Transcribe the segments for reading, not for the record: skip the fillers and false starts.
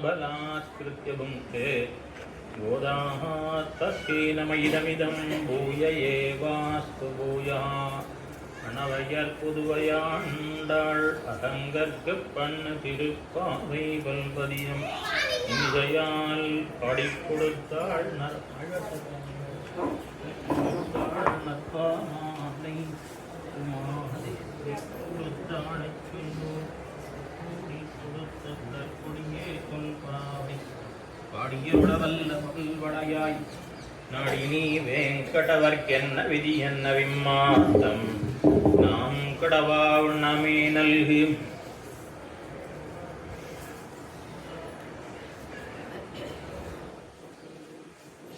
बलात्कृत्य भुङ्क्ते गोदाः तस्यैनमैदमिदं भूय एवास्तु भूयः அணவையர் புதுவையாண்டாள் அகங்கற்பண்ண திருப்பாவை பல்பதியம் இசையால் பாடி கொடுத்தாள் நற்பாலை கொடுத்தாளை கொடுத்தற்கொடியே கொள்பாவை பாடியோட வல்ல வளையாய் நாடி நீ வேங்கடவர்க்கென்ன விதி என்ன விம்மாத்தம் நாம் கடவா உண்ணமே நல்கு.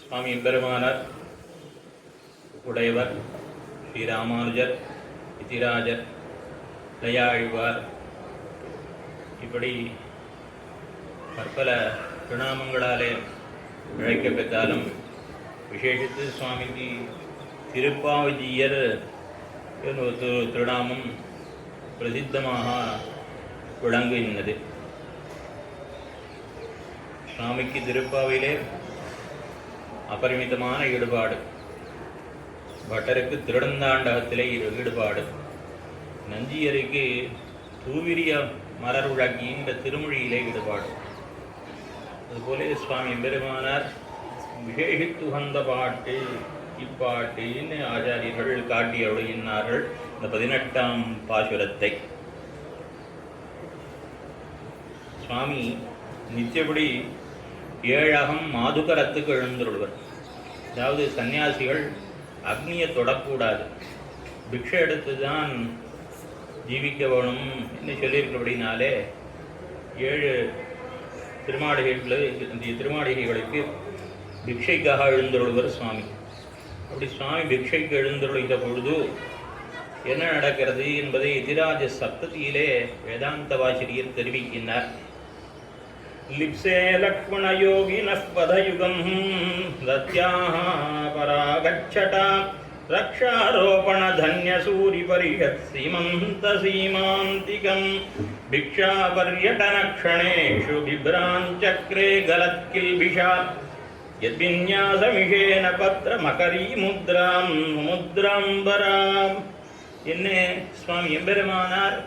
சுவாமி பெருமானார் உடையவர் ஸ்ரீராமானுஜர் இதிராஜர் தயாழ்வார் இப்படி பற்பல திருநாமங்களாலே அழைக்கப்பெற்றாலும் விசேஷித்து சுவாமிஜி திருப்பாவஜியர் ஒரு திருநாமம் பிரசித்தமாக விளங்குகின்றது. சுவாமிக்கு திருப்பாவையிலே அபரிமிதமான ஈடுபாடு, பட்டருக்கு திருடந்தாண்டகத்திலே ஈடுபாடு, நஞ்சியருக்கு தூவிரிய மலர் உழக்கின்ற திருமொழியிலே ஈடுபாடு. அதுபோல சுவாமி பெருமானார் விசேஷித்து வந்த பாட்டு இப்பாட்டின்னு ஆச்சாரியர்கள் காட்டி அருளினார்கள். இந்த 18ஆம் பாசுரத்தை சுவாமி நித்தியபடி 7 மாதுகரத்துக்கு எழுந்துள்ளுவர். அதாவது சன்னியாசிகள் அக்னியை தொடக்கூடாது, பிக்ஷை எடுத்து தான் ஜீவிக்க வேணும் என்று சொல்லியிருக்கிறபடினாலே 7 திருமாளிகைகளுக்கு பிக்ஷைக்காக எழுந்துள்ளுவர் சுவாமி. அப்படி சுவாமி பிக்ஷைக்கு எழுந்துள்ளுகிற பொழுது என்ன நடக்கிறது என்பதை எதிராஜ சப்தத்தியிலே வேதாந்த வாசிரியர் தெரிவிக்கின்றார். லிப்சே லக்ஷ்மண யோகினः பதயுகம் தத்யாஹ பராகச்சடா ரக்ஷாரோபண தன்ய சூரி பரிஷத் சீமந்த சீமாந்திகம் பிக்ஷா பர்யடன க்ஷணேஷு பிப்ராஞ்சக்ரே கலத்கில்பிஷா யத்வின்யாசமிஷேன பத்ர மகரி முத்ராம் முத்ராம்பராம். என்ன சுவாமி எம்பெருமானார்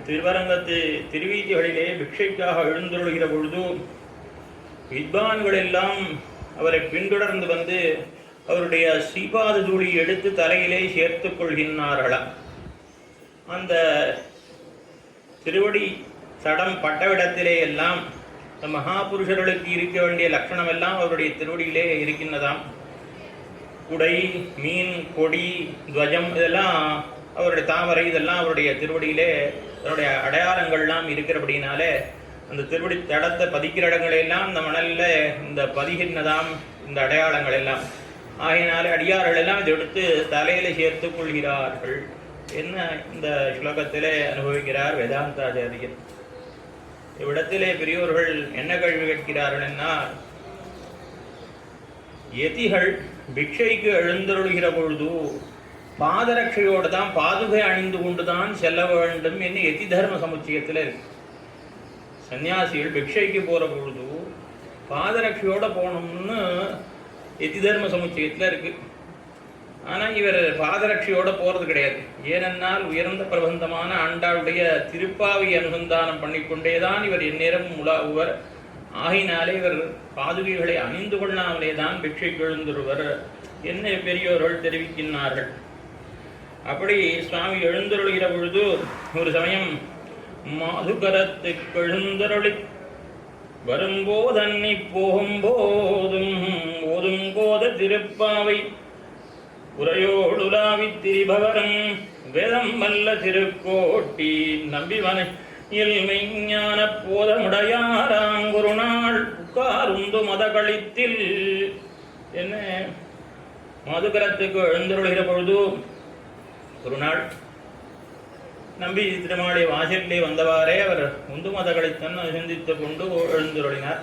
திருவரங்கத்து திருவீதிகளிலே பிக்ஷைக்காக எழுந்துள்ளுகிற பொழுது வித்வான்கள் எல்லாம் அவரை பின்தொடர்ந்து வந்து அவருடைய ஸ்ரீபாத தூளி எடுத்து தலையிலே சேர்த்துக் கொள்கின்றார்களாம். அந்த திருவடி தடம் பட்டவிடத்திலே எல்லாம் மகாபுருஷர்களுக்கு இருக்க வேண்டிய லட்சணம் எல்லாம் அவருடைய திருவடியிலே இருக்கின்றதாம். குடை, மீன், கொடி, துவஜம் இதெல்லாம் அவருடைய தாமரை இதெல்லாம் அவருடைய திருவடியிலே அவருடைய அடையாளங்கள்லாம் இருக்கிறபடினாலே அந்த திருவடி தடத்தை பதிக்கிற இடங்களெல்லாம் இந்த மணலில் இந்த பதிகின்றதாம் இந்த அடையாளங்கள் எல்லாம். ஆகையினாலே அடியார்கள் எல்லாம் இதை எடுத்து தலையில் சேர்த்து கொள்கிறார்கள் என்ன இந்த ஸ்லோகத்திலே அனுபவிக்கிறார் வேதாந்தாச்சாரியர். இவ்விடத்திலே பெரியோர்கள் என்ன கேள்வி கேட்கிறார்கள் என்றால், யதிகள் பிக்ஷைக்கு எழுந்தருளுகிற பொழுது பாதரட்சையோடு தான் பாதுகை அணிந்து கொண்டுதான் செல்ல வேண்டும் என்று யதி தர்ம சமுச்சயத்தில் இருக்கு. சன்னியாசிகள் பிக்ஷைக்கு போகிற பொழுது பாதரட்சையோடு போகணும்னு யதி தர்ம சமுச்சயத்தில் இருக்கு. ஆனால் இவர் பாதரட்சியோடு போகிறது கிடையாது. ஏனென்னால் உயர்ந்த பிரபந்தமான ஆண்டாளுடைய திருப்பாவை அனுசந்தானம் பண்ணிக்கொண்டேதான் இவர் எந்நேரமும் உலாவுவர். ஆகினாலே இவர் பாதுகைகளை அணிந்து கொள்ளாமலே தான் பிக்ஷைக்கு எழுந்துருவர் என்ன பெரியோர்கள் தெரிவிக்கின்றார்கள். அப்படி சுவாமி எழுந்தருளுகிற பொழுது ஒரு சமயம் மாதுகரத்துக்கு எழுந்தருளி வரும்போதன்னி போகும்போதும் ஓதும் போத திருப்பாவை உரையோடுலாவி திரிபவரம் வேதம் வல்ல திருக்கோட்டி நம்பிவனை மெய்ஞான போதமுடையாராங்குரு நாள் உட்காருந்து மதகளித்தில் என்ன மாதுகரத்துக்கு எழுந்தருளுகிற பொழுது ஒரு நாள் நம்பி திருமாளி வாசலிலே வந்தவாறே அவர் உந்து மதகளைத்தன் சிந்தித்து கொண்டு எழுந்தருளினார்.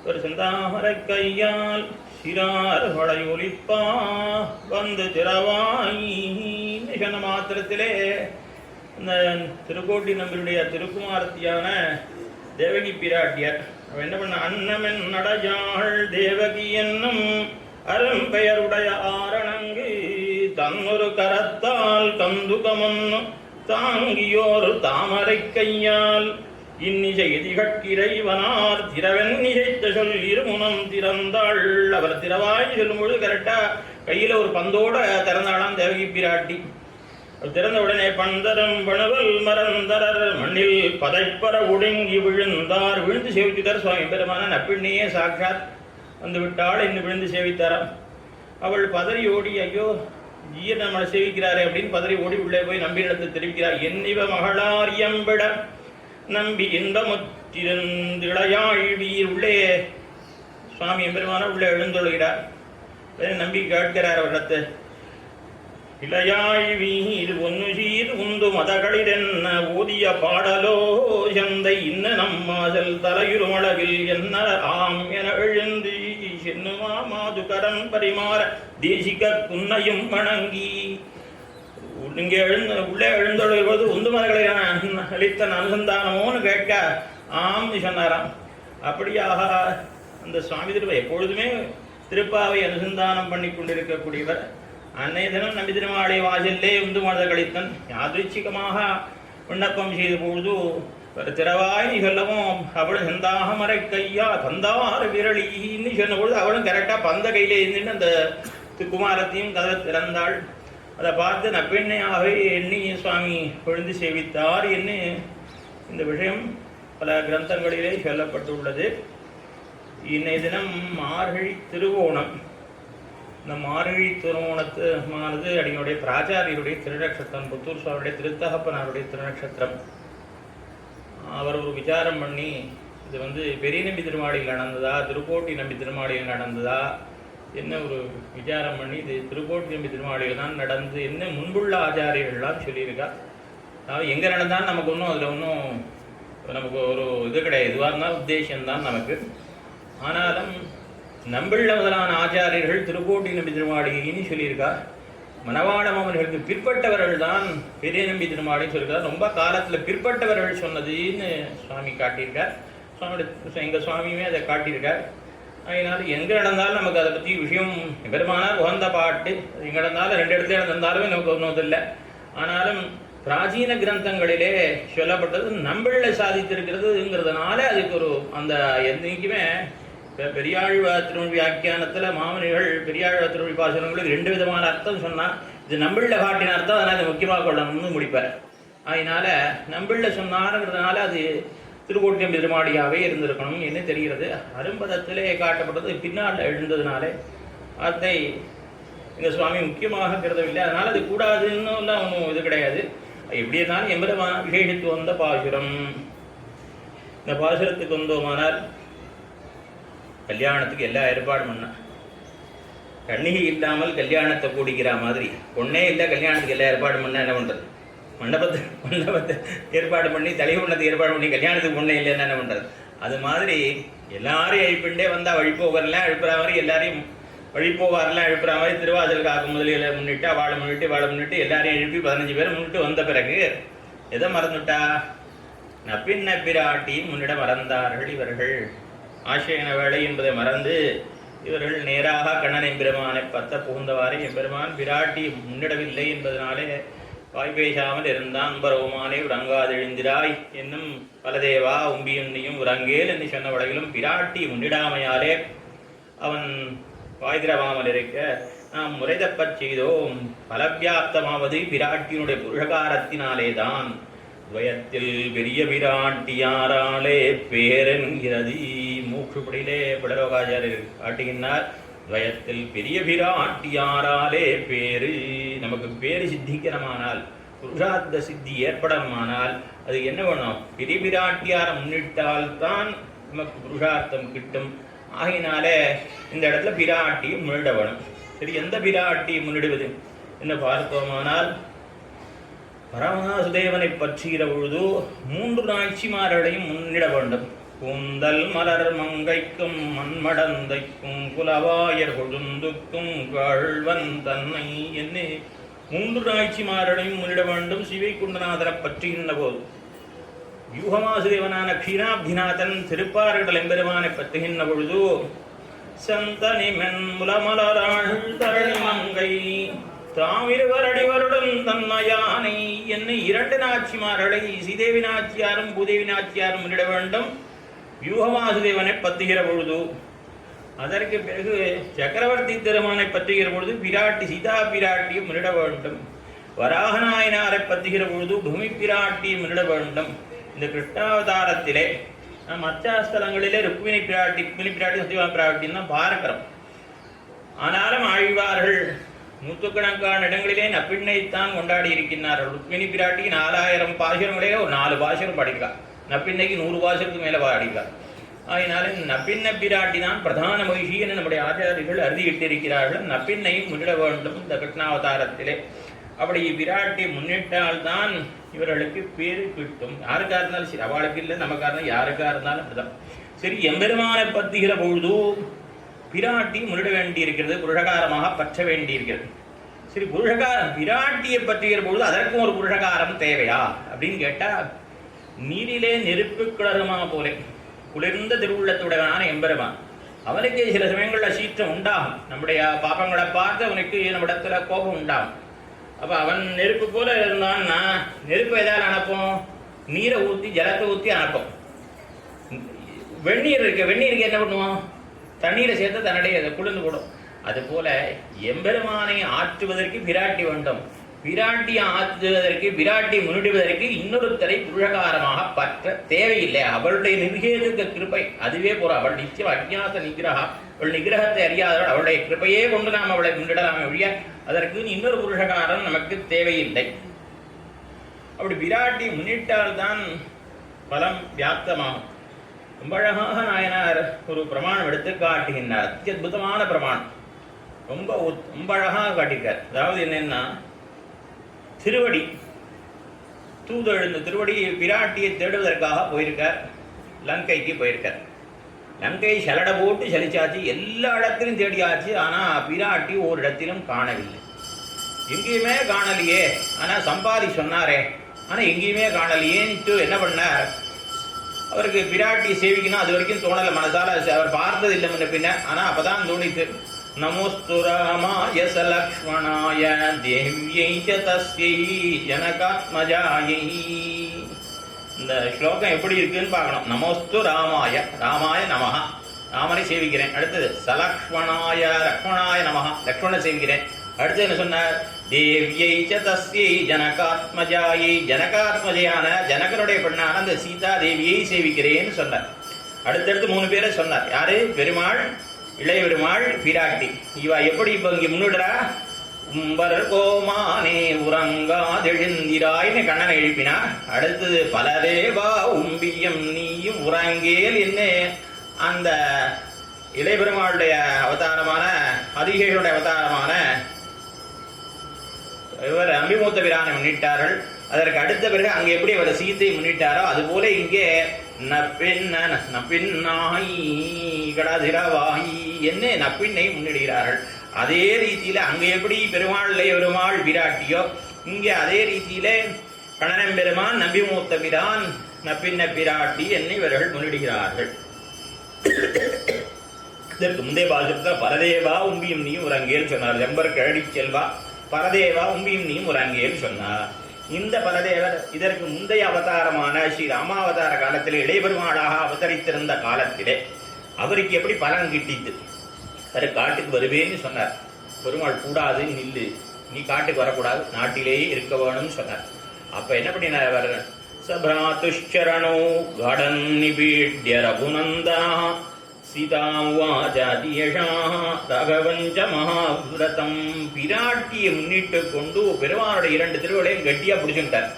ஒரு செந்தாமரை கையால் சிறார் வளை ஒலிப்பா வந்து திறவாய் சொன்ன மாத்திரத்திலே இந்த திருக்கோட்டி நம்பியுடைய திருக்குமாரத்தியான தேவகி பிராட்டியார் அவன் என்ன பண்ண, அன்னமென் நடையாள் தேவகி என்னும் அரும்பெயருடைய ஆரணங்கு தன்னொரு கரத்தால் கந்துகமொன்னு தாங்கியோரு தாமரை கையால் இன்னிசை எதிகட்கிறைவனார் திறவன் இசைத்த சொல் இருமுனம் திறந்தாள். அவர் திறவாய் சொல்லும் பொழுது கரெக்டா கையில ஒரு பந்தோட திறந்தாளாம் தேவகி பிராட்டி. திறந்த உடனே பந்தரம் பணுவல் மறந்தரர் மண்ணில் பதைப்பற ஒடுங்கி விழுந்தார். விழுந்து சேவித்தார் சுவாமி பெருமான நப்பிண்ணையே சாட்சாத் வந்து விட்டாள் என்று விழுந்து சேவித்தாராம். அவள் பதறி ஓடி, ஐயோ ஜீயர் நம்மளை சேவிக்கிறாரே அப்படின்னு பதறி ஓடி உள்ளே போய் நம்பியிடத்தை தெரிவிக்கிறார். என்னிவ மகளார் எம்பிட நம்பி இன்பமுற்றிருந்திளையாழ்வீர். உள்ளே சுவாமி எம்பெருமான உள்ளே எழுந்தொழுகிறார். நம்பி கேட்கிறார் அவரிடத்தை, இளையாழ்வீர் ஒன்னு சீர் உந்து மதகளிரென்ன ஊதிய பாடலோ சந்தை இன்ன நம்மாசல் தலையுருமளவில் என்ன ஆம் என எழுந்து சென்னுமா மாதுகரம் பரிமாற தேசிக குன்னையும் வணங்கி. இங்கே உள்ளே எழுந்தொழுவது உந்து மதகளை அளித்த அனுசந்தானமோன்னு கேட்க ஆம்னு சொன்னாராம். அப்படியாக அந்த சுவாமி திருப்ப எப்பொழுதுமே திருப்பாவை அனுசந்தானம் பண்ணி கொண்டிருக்கக்கூடியவர். அன்னைய தினம் நம்பி திருமாலை வாசல்லே உந்து மத கழித்தன் யாதிருச்சிகமாக விண்ணப்பம் செய்த பொழுது திறவாய் சொல்லவும் அவள் செந்தாக மறை கையா தந்தார் விரலின்னு சொன்ன பொழுது அவளும் கரெக்டாக பந்த கையிலே இருந்துன்னு அந்த குமாரத்தையும் கதை திறந்தாள். அதை பார்த்து நப்பெண்ணையாகவே எண்ணி சுவாமி விழுந்து சேவித்தார் என்று இந்த விஷயம் பல கிரந்தங்களிலே சொல்லப்பட்டுள்ளது. இன்னைய தினம் மார்கழி திருவோணம். இந்த மார்கழி திருவோணமானது அடியுடைய பிராச்சாரியருடைய திருநட்சத்திரம், புத்தூர் சுவாமியுடைய திருத்தகப்பனாருடைய திருநட்சத்திரம். அவர் ஒரு விசாரம் பண்ணி இது பெரிய நம்பி திருமாளியில் நடந்ததா திருக்கோட்டி நம்பி திருமாளியில் நடந்ததா என்ன ஒரு விசாரம் பண்ணி இது திருக்கோட்டி நம்பி திருமாளியில் தான் நடந்து என்ன முன்புள்ள ஆச்சாரியர்கள்லாம் சொல்லியிருக்கா. அதாவது எங்கே நடந்தாலும் நமக்கு ஒன்றும் அதில் ஒன்றும் நமக்கு ஒரு இது கிடையாது, எதுவாக இருந்தாலும் உத்தேசம்தான் நமக்கு. ஆனாலும் நம்பிள்ள முதலான ஆச்சாரியர்கள் திருக்கோட்டி நம்பி திருமாளின்னு சொல்லியிருக்கா. மணவாள மாமன்களுக்கு பிற்பட்டவர்கள் தான் பெரிய நம்பி திருமாளின்னு சொல்லியிருக்கார். ரொம்ப காலத்தில் பிற்பட்டவர்கள் சொன்னதுன்னு சுவாமி காட்டியிருக்கார். சுவாமியோட எங்கள் சுவாமியுமே அதை காட்டியிருக்கார். அதனால எங்கே நடந்தாலும் நமக்கு அதை பற்றி விஷயம் பெருமானார் உகந்த பாட்டு எங்கே நடந்தாலும் ரெண்டு இடத்துல நடந்தாலுமே நமக்கு ஒன்றும் இல்லை. ஆனாலும் பிராச்சீன கிரந்தங்களிலே சொல்லப்பட்டது நம்பிள்ளை சாதித்திருக்கிறதுங்கிறதுனால அதுக்கு ஒரு அந்த என்றைக்குமே பெரியாழ்வா திருமொழி வியாக்கியானத்தில் மாமனிகள் பெரியாழ்வா திருமொழி பாசனங்களுக்கு ரெண்டு விதமான அர்த்தம் சொன்னால் இது நம்பிள்ளை காட்டின அர்த்தம், அதனால் அது முக்கியமாக கொள்ளணும்னு முடிப்பார். அதனால் நம்பிள்ளை சொன்னாருங்கிறதுனால அது திருக்கோட்டி நம்பி திருமாளியாகவே இருந்திருக்கணும் என்று தெரிகிறது. அரும்பதத்திலே காட்டப்பட்டது பின்னால் எழுந்ததுனாலே அதை இந்த சுவாமி முக்கியமாக கருதவில்லை. அதனால் அது கூடாதுன்னு ஒன்றும் இது கிடையாது. எப்படி இருந்தாலும் எம்பெருமான விசேஷத்து வந்த பாசுரம். இந்த பாசுரத்துக்கு வந்தோமானால் கல்யாணத்துக்கு எல்லா ஏற்பாடும் பண்ண கண்ணிகை இல்லாமல் கல்யாணத்தை கூடிக்கிற மாதிரி பொண்ணே இல்லை கல்யாணத்துக்கு எல்லா ஏற்பாடும் பண்ணால் என்ன பண்ணுறது? மண்டபத்தை ஏற்பாடு பண்ணி தலைவண்ணத்தை ஏற்பாடு பண்ணி கல்யாணத்துக்கு பொண்ணே இல்லைன்னு என்ன பண்ணுறது? அது மாதிரி எல்லாரையும் அழிப்பிண்டே வந்தால் வழிபோகலாம் அழுப்புற மாதிரி எல்லாரையும் வழிபோகாரெல்லாம் எழுப்புற மாதிரி திருவாசல் காக்கும் முதலில் முன்னிட்டு வாழை முன்னிட்டு எல்லாரையும் எழுப்பி 15 பேர் முன்னிட்டு வந்த பிறகு எதை மறந்துட்டா? நப்பின்ன பிராட்டி முன்னிட மறந்தார்கள் இவர்கள். ஆசையன வேலை என்பதை மறந்து இவர்கள் நேராக கண்ணன் எம்பெருமானை பத்த புகுந்தவாறே எம்பெருமான் பிராட்டி முன்னிடவில்லை என்பதனாலே வாய் பேசாமல் இருந்தான். பரவுமானே உறங்காதெழுந்திராய் என்னும் பலதேவா உம்பியுன்னியும் உறங்கேல் என்று சொன்ன வழக்கிலும் பிராட்டி முன்னிடாமையாலே அவன் வாய் திரவாமல் இருக்க நாம் முறைதப்பச் செய்தோம். பலவியாப்தமாவது பிராட்டியினுடைய புருஷகாரத்தினாலே தான். துவயத்தில் பெரிய பிராட்டியாராலே பேரென்கிறது. மூக்குப்படியிலே பிளலோகாச்சாரியர் காட்டுகின்றார். துவயத்தில் பெரிய பிராட்டியாராலே பேரு. நமக்கு பேரு சித்திக்கணுமானால் புருஷார்த்த சித்தி ஏற்படமானால் அது என்ன வேணும்? பெரிய பிராட்டியாரை முன்னிட்டால்தான் நமக்கு புருஷார்த்தம் கிட்டும். ஆகினாலே இந்த இடத்துல பிராட்டியும் முன்னிட வேணும். சரி, எந்த பிராட்டியும் முன்னிடுவது என்ன பார்த்தோமானால் பரமசுதேவனை பற்றுகிற பொழுது 3 நாய்ச்சிமார்களையும் முன்னிட வேண்டும். கூந்தல் மலர் மங்கைக்கும் மண்மடந்தைக்கும் குலவாயர் கொழுந்துக்கும் கழ்வன் தன்னை என்ன 3 நாய்ச்சிமார்களையும் முன்னிட வேண்டும். சிவை குண்டநாதரை பற்றுகின்ற போது வியூகமாசுதேவனான க்ஷீணாப்திநாதன் திருப்பார்கடல் எம்பெருமானை பற்றுகின்ற பொழுது சந்தனிமென் முலமலராள் தரணி மங்கை தாமிருவரடிவருடன் தன்மையானை என்னை இரண்டு நாச்சிமார்களை சீதேவி நாச்சியாரும் பூதேவி நாச்சியாரும் முன்னிட வேண்டும் வியூகமாசுதேவனை பற்றுகிற பொழுது. அதற்கு பிறகு சக்கரவர்த்தி திருமகனை பற்றுகிற பொழுது பிராட்டி சீதா பிராட்டியும் முன்னிட வேண்டும். வராகநாயனாரை பற்றுகிற பொழுது பூமி பிராட்டியும் முன்னிட வேண்டும். இந்த கிருஷ்ணாவதாரத்திலே மற்ற ஸ்தலங்களிலே ருக்மிணி பிராட்டி சத்யவா பிராட்டின்னு தான் பார்க்கிறோம். ஆனாலும் ஆழ்வார்கள் நூற்றுக்கணக்கான இடங்களிலே நப்பிண்ணைத்தான் கொண்டாடி இருக்கின்றார்கள். ருக்மிணி பிராட்டிக்கு 4000 பாசுரங்களே ஒரு 4 பாசுரம் பாடியிருக்கார். நப்பிண்ணைக்கு 100 பாசுரத்துக்கு மேலே பாடியிருக்கார். அதனால நப்பின்ன பிராட்டி தான் பிரதான மகிழ்ச்சி என்று நம்முடைய ஆச்சாரியர்கள் அறுதியிட்டிருக்கிறார்கள். நப்பின்னையும் முன்னிட வேண்டும் இந்த கிருஷ்ணாவதாரத்திலே. அப்படி பிராட்டி முன்னிட்டால்தான் இவர்களுக்கு பேரு கிட்டும். யாருக்கா இருந்தாலும் சரி, அவளுக்கு இல்லை நமக்கா இருந்தாலும் யாருக்கா இருந்தாலும் அப்படிதான். சரி, எம்பெருமானை பற்றுகிற பொழுது பிராட்டி முன்னிட வேண்டியிருக்கிறது, புருஷகாரமாக பற்ற வேண்டியிருக்கிறது. சரி, பிராட்டியை பற்றுகிற பொழுது அதற்கும் ஒரு புருஷகாரம் தேவையா அப்படின்னு கேட்டால், நீரிலே நெருப்பு கிளறுமா போலே குளிர்ந்த திருவுள்ளத்துடனான எம்பெருமான் அவனுக்கு சில சமயங்களில் சீற்றம் உண்டாகும். நம்முடைய பாப்பங்களை பார்த்து அவனுக்கு நம்மிடத்துல கோபம் உண்டாகும். அப்போ அவன் நெருப்பு போல இருந்தான்னா நெருப்பு எதாவது அனுப்போம், நீரை ஊற்றி ஜலத்தை ஊற்றி அனுப்போம். வெந்நீருக்கு என்ன பண்ணுவோம், தண்ணீரை சேர்த்து தன்னுடைய குளிர்ந்து போடும். அதுபோல எம்பெருமானை ஆற்றுவதற்கு பிராட்டி வேண்டும். பிராட்டியை ஆற்றுவதற்கு பிராட்டி முன்னிடுவதற்கு இன்னொருத்தரை புருஷகாரமாக பற்ற தேவையில்லை. அவளுடைய நிர்கேதுக்க கிருப்பை அதுவே போற. அவள் நிச்சயம் அஜ்ஞாத நிகிரகா, அவள் நிகிரகத்தை அறியாதவள். அவளுடைய கிருப்பையே கொண்டு நாம் அவளை முன்னிடலாமே ஒழிய அதற்கு இன்னொரு புருஷகாரம் நமக்கு தேவையில்லை. அப்படி பிராட்டி முன்னிட்டால்தான் பலம் வியாப்தமாகும். ரொம்ப அழகாக நாயனார் ஒரு பிரமாணம் எடுத்து காட்டுகின்றார். அத்யுதமான பிரமாணம், ரொம்ப அழகாக காட்டியிருக்கார். அதாவது என்னன்னா, திருவடி தூதெழுந்த திருவடி பிராட்டியை தேடுவதற்காக போயிருக்கார். லங்கைக்கு போயிருக்கார். லங்கை சலடை போட்டு சலிச்சாச்சு, எல்லா இடத்திலும் தேடியாச்சு. ஆனால் பிராட்டி ஒரு இடத்திலும் காணவில்லை. எங்கேயுமே காணலையே. ஆனால் சம்பாதி சொன்னாரே, ஆனால் எங்கேயுமே காணலையேன்ட்டு என்ன பண்ணார், அவருக்கு பிராட்டி சேவிக்கணும் அது வரைக்கும் தோணலை மனசால. அவர் பார்த்தது இல்லை முன்ன பின்ன. ஆனால் அப்போதான் தோணித்து, நமோஸ்து ராமாய சலக்ஷ்மணாய தேவ்யை ச தஸ்யை ஜனகாத்மஜாயை. இந்த ஸ்லோகம் எப்படி இருக்குன்னு பார்க்கணும். நமோஸ்து ராமாய, ராமாய நமஹ, ராமனை சேவிக்கிறேன். அடுத்தது சலக்ஷ்மணாய, லக்ஷ்மணாய நமஹ, லக்ஷ்மணனை சேவிக்கிறேன். அடுத்து என்ன சொன்னார், தேவ்யை ச தஸ்யை ஜனகாத்மஜாயை, ஜனகாத்மஜையான ஜனகருடைய பெண்ணான அந்த சீதா தேவியை சேவிக்கிறேன்னு சொன்னார். அடுத்தடுத்து 3 பேரை சொன்னார். யாரு, பெருமாள், இளைய பெருமாள், பிராட்டி. இவா எப்படி இப்போ இங்கே முன்னிடுறா, உம்பர் கோமானே உறங்காதெழுந்திராய்னு கண்ணனை எழுப்பினா. அடுத்தது பலதேவா உம்பியம் நீயும் உறங்கேல் என்ன அந்த இளைய பெருமாளுடைய அவதாரமான அதிகேஷனுடைய அவதாரமான இவர் அம்பிமூத்த பிரானை முன்னிட்டார்கள். அதற்கு அடுத்த பிறகு அங்கே எப்படி அவர் சீத்தை முன்னிட்டாரோ அதுபோல இங்கே நப்பின்னாய் கடாதிரவாயி என்ன நப்பின்னை முன்னிடுகிறார்கள். அதே ரீதியில அங்கே எப்படி பெருமாள் பிராட்டியோ இங்கே அதே ரீதியில கணனம் பெருமான் நம்பிமூத்த பிரான் நப்பின்ன பிராட்டி என்னை இவர்கள் முன்னிடுகிறார்கள். இதற்கு முந்தைய பாசத்தில் பரதேவா உம்பியும் நீயும் உறங்கேன்னு சொன்னார். லெம்பர் கிழடி செல்வா பரதேவா உம்பியும் நீயும் உறங்கேன்னு சொன்னார். இந்த பரதேவர் இதற்கு முந்தைய அவதாரமான ஸ்ரீ ராமாவதார காலத்திலே இளையபெருமாளாக அவதரித்திருந்த காலத்திலே அவருக்கு எப்படி பலன் கிட்டித்து, அது காட்டுக்கு வருவேன்னு சொன்னார். பெருமாள் கூடாது, நில்லு, நீ காட்டுக்கு வரக்கூடாது, நாட்டிலேயே இருக்க வேணும்னு சொன்னார். அப்ப என்ன பண்ணினார் அவர், சப்ராதுஷ்சரணோ கடன் நிபீட்ய ரகுநந்தனா சீதாவாச்சாதியஷா ராகவஞ்ச மகாவிரதம். பிராட்டியை முன்னிட்டு கொண்டு பெருமானுடைய 2 திருவளையும் கட்டியா பிடிச்சுட்டார்.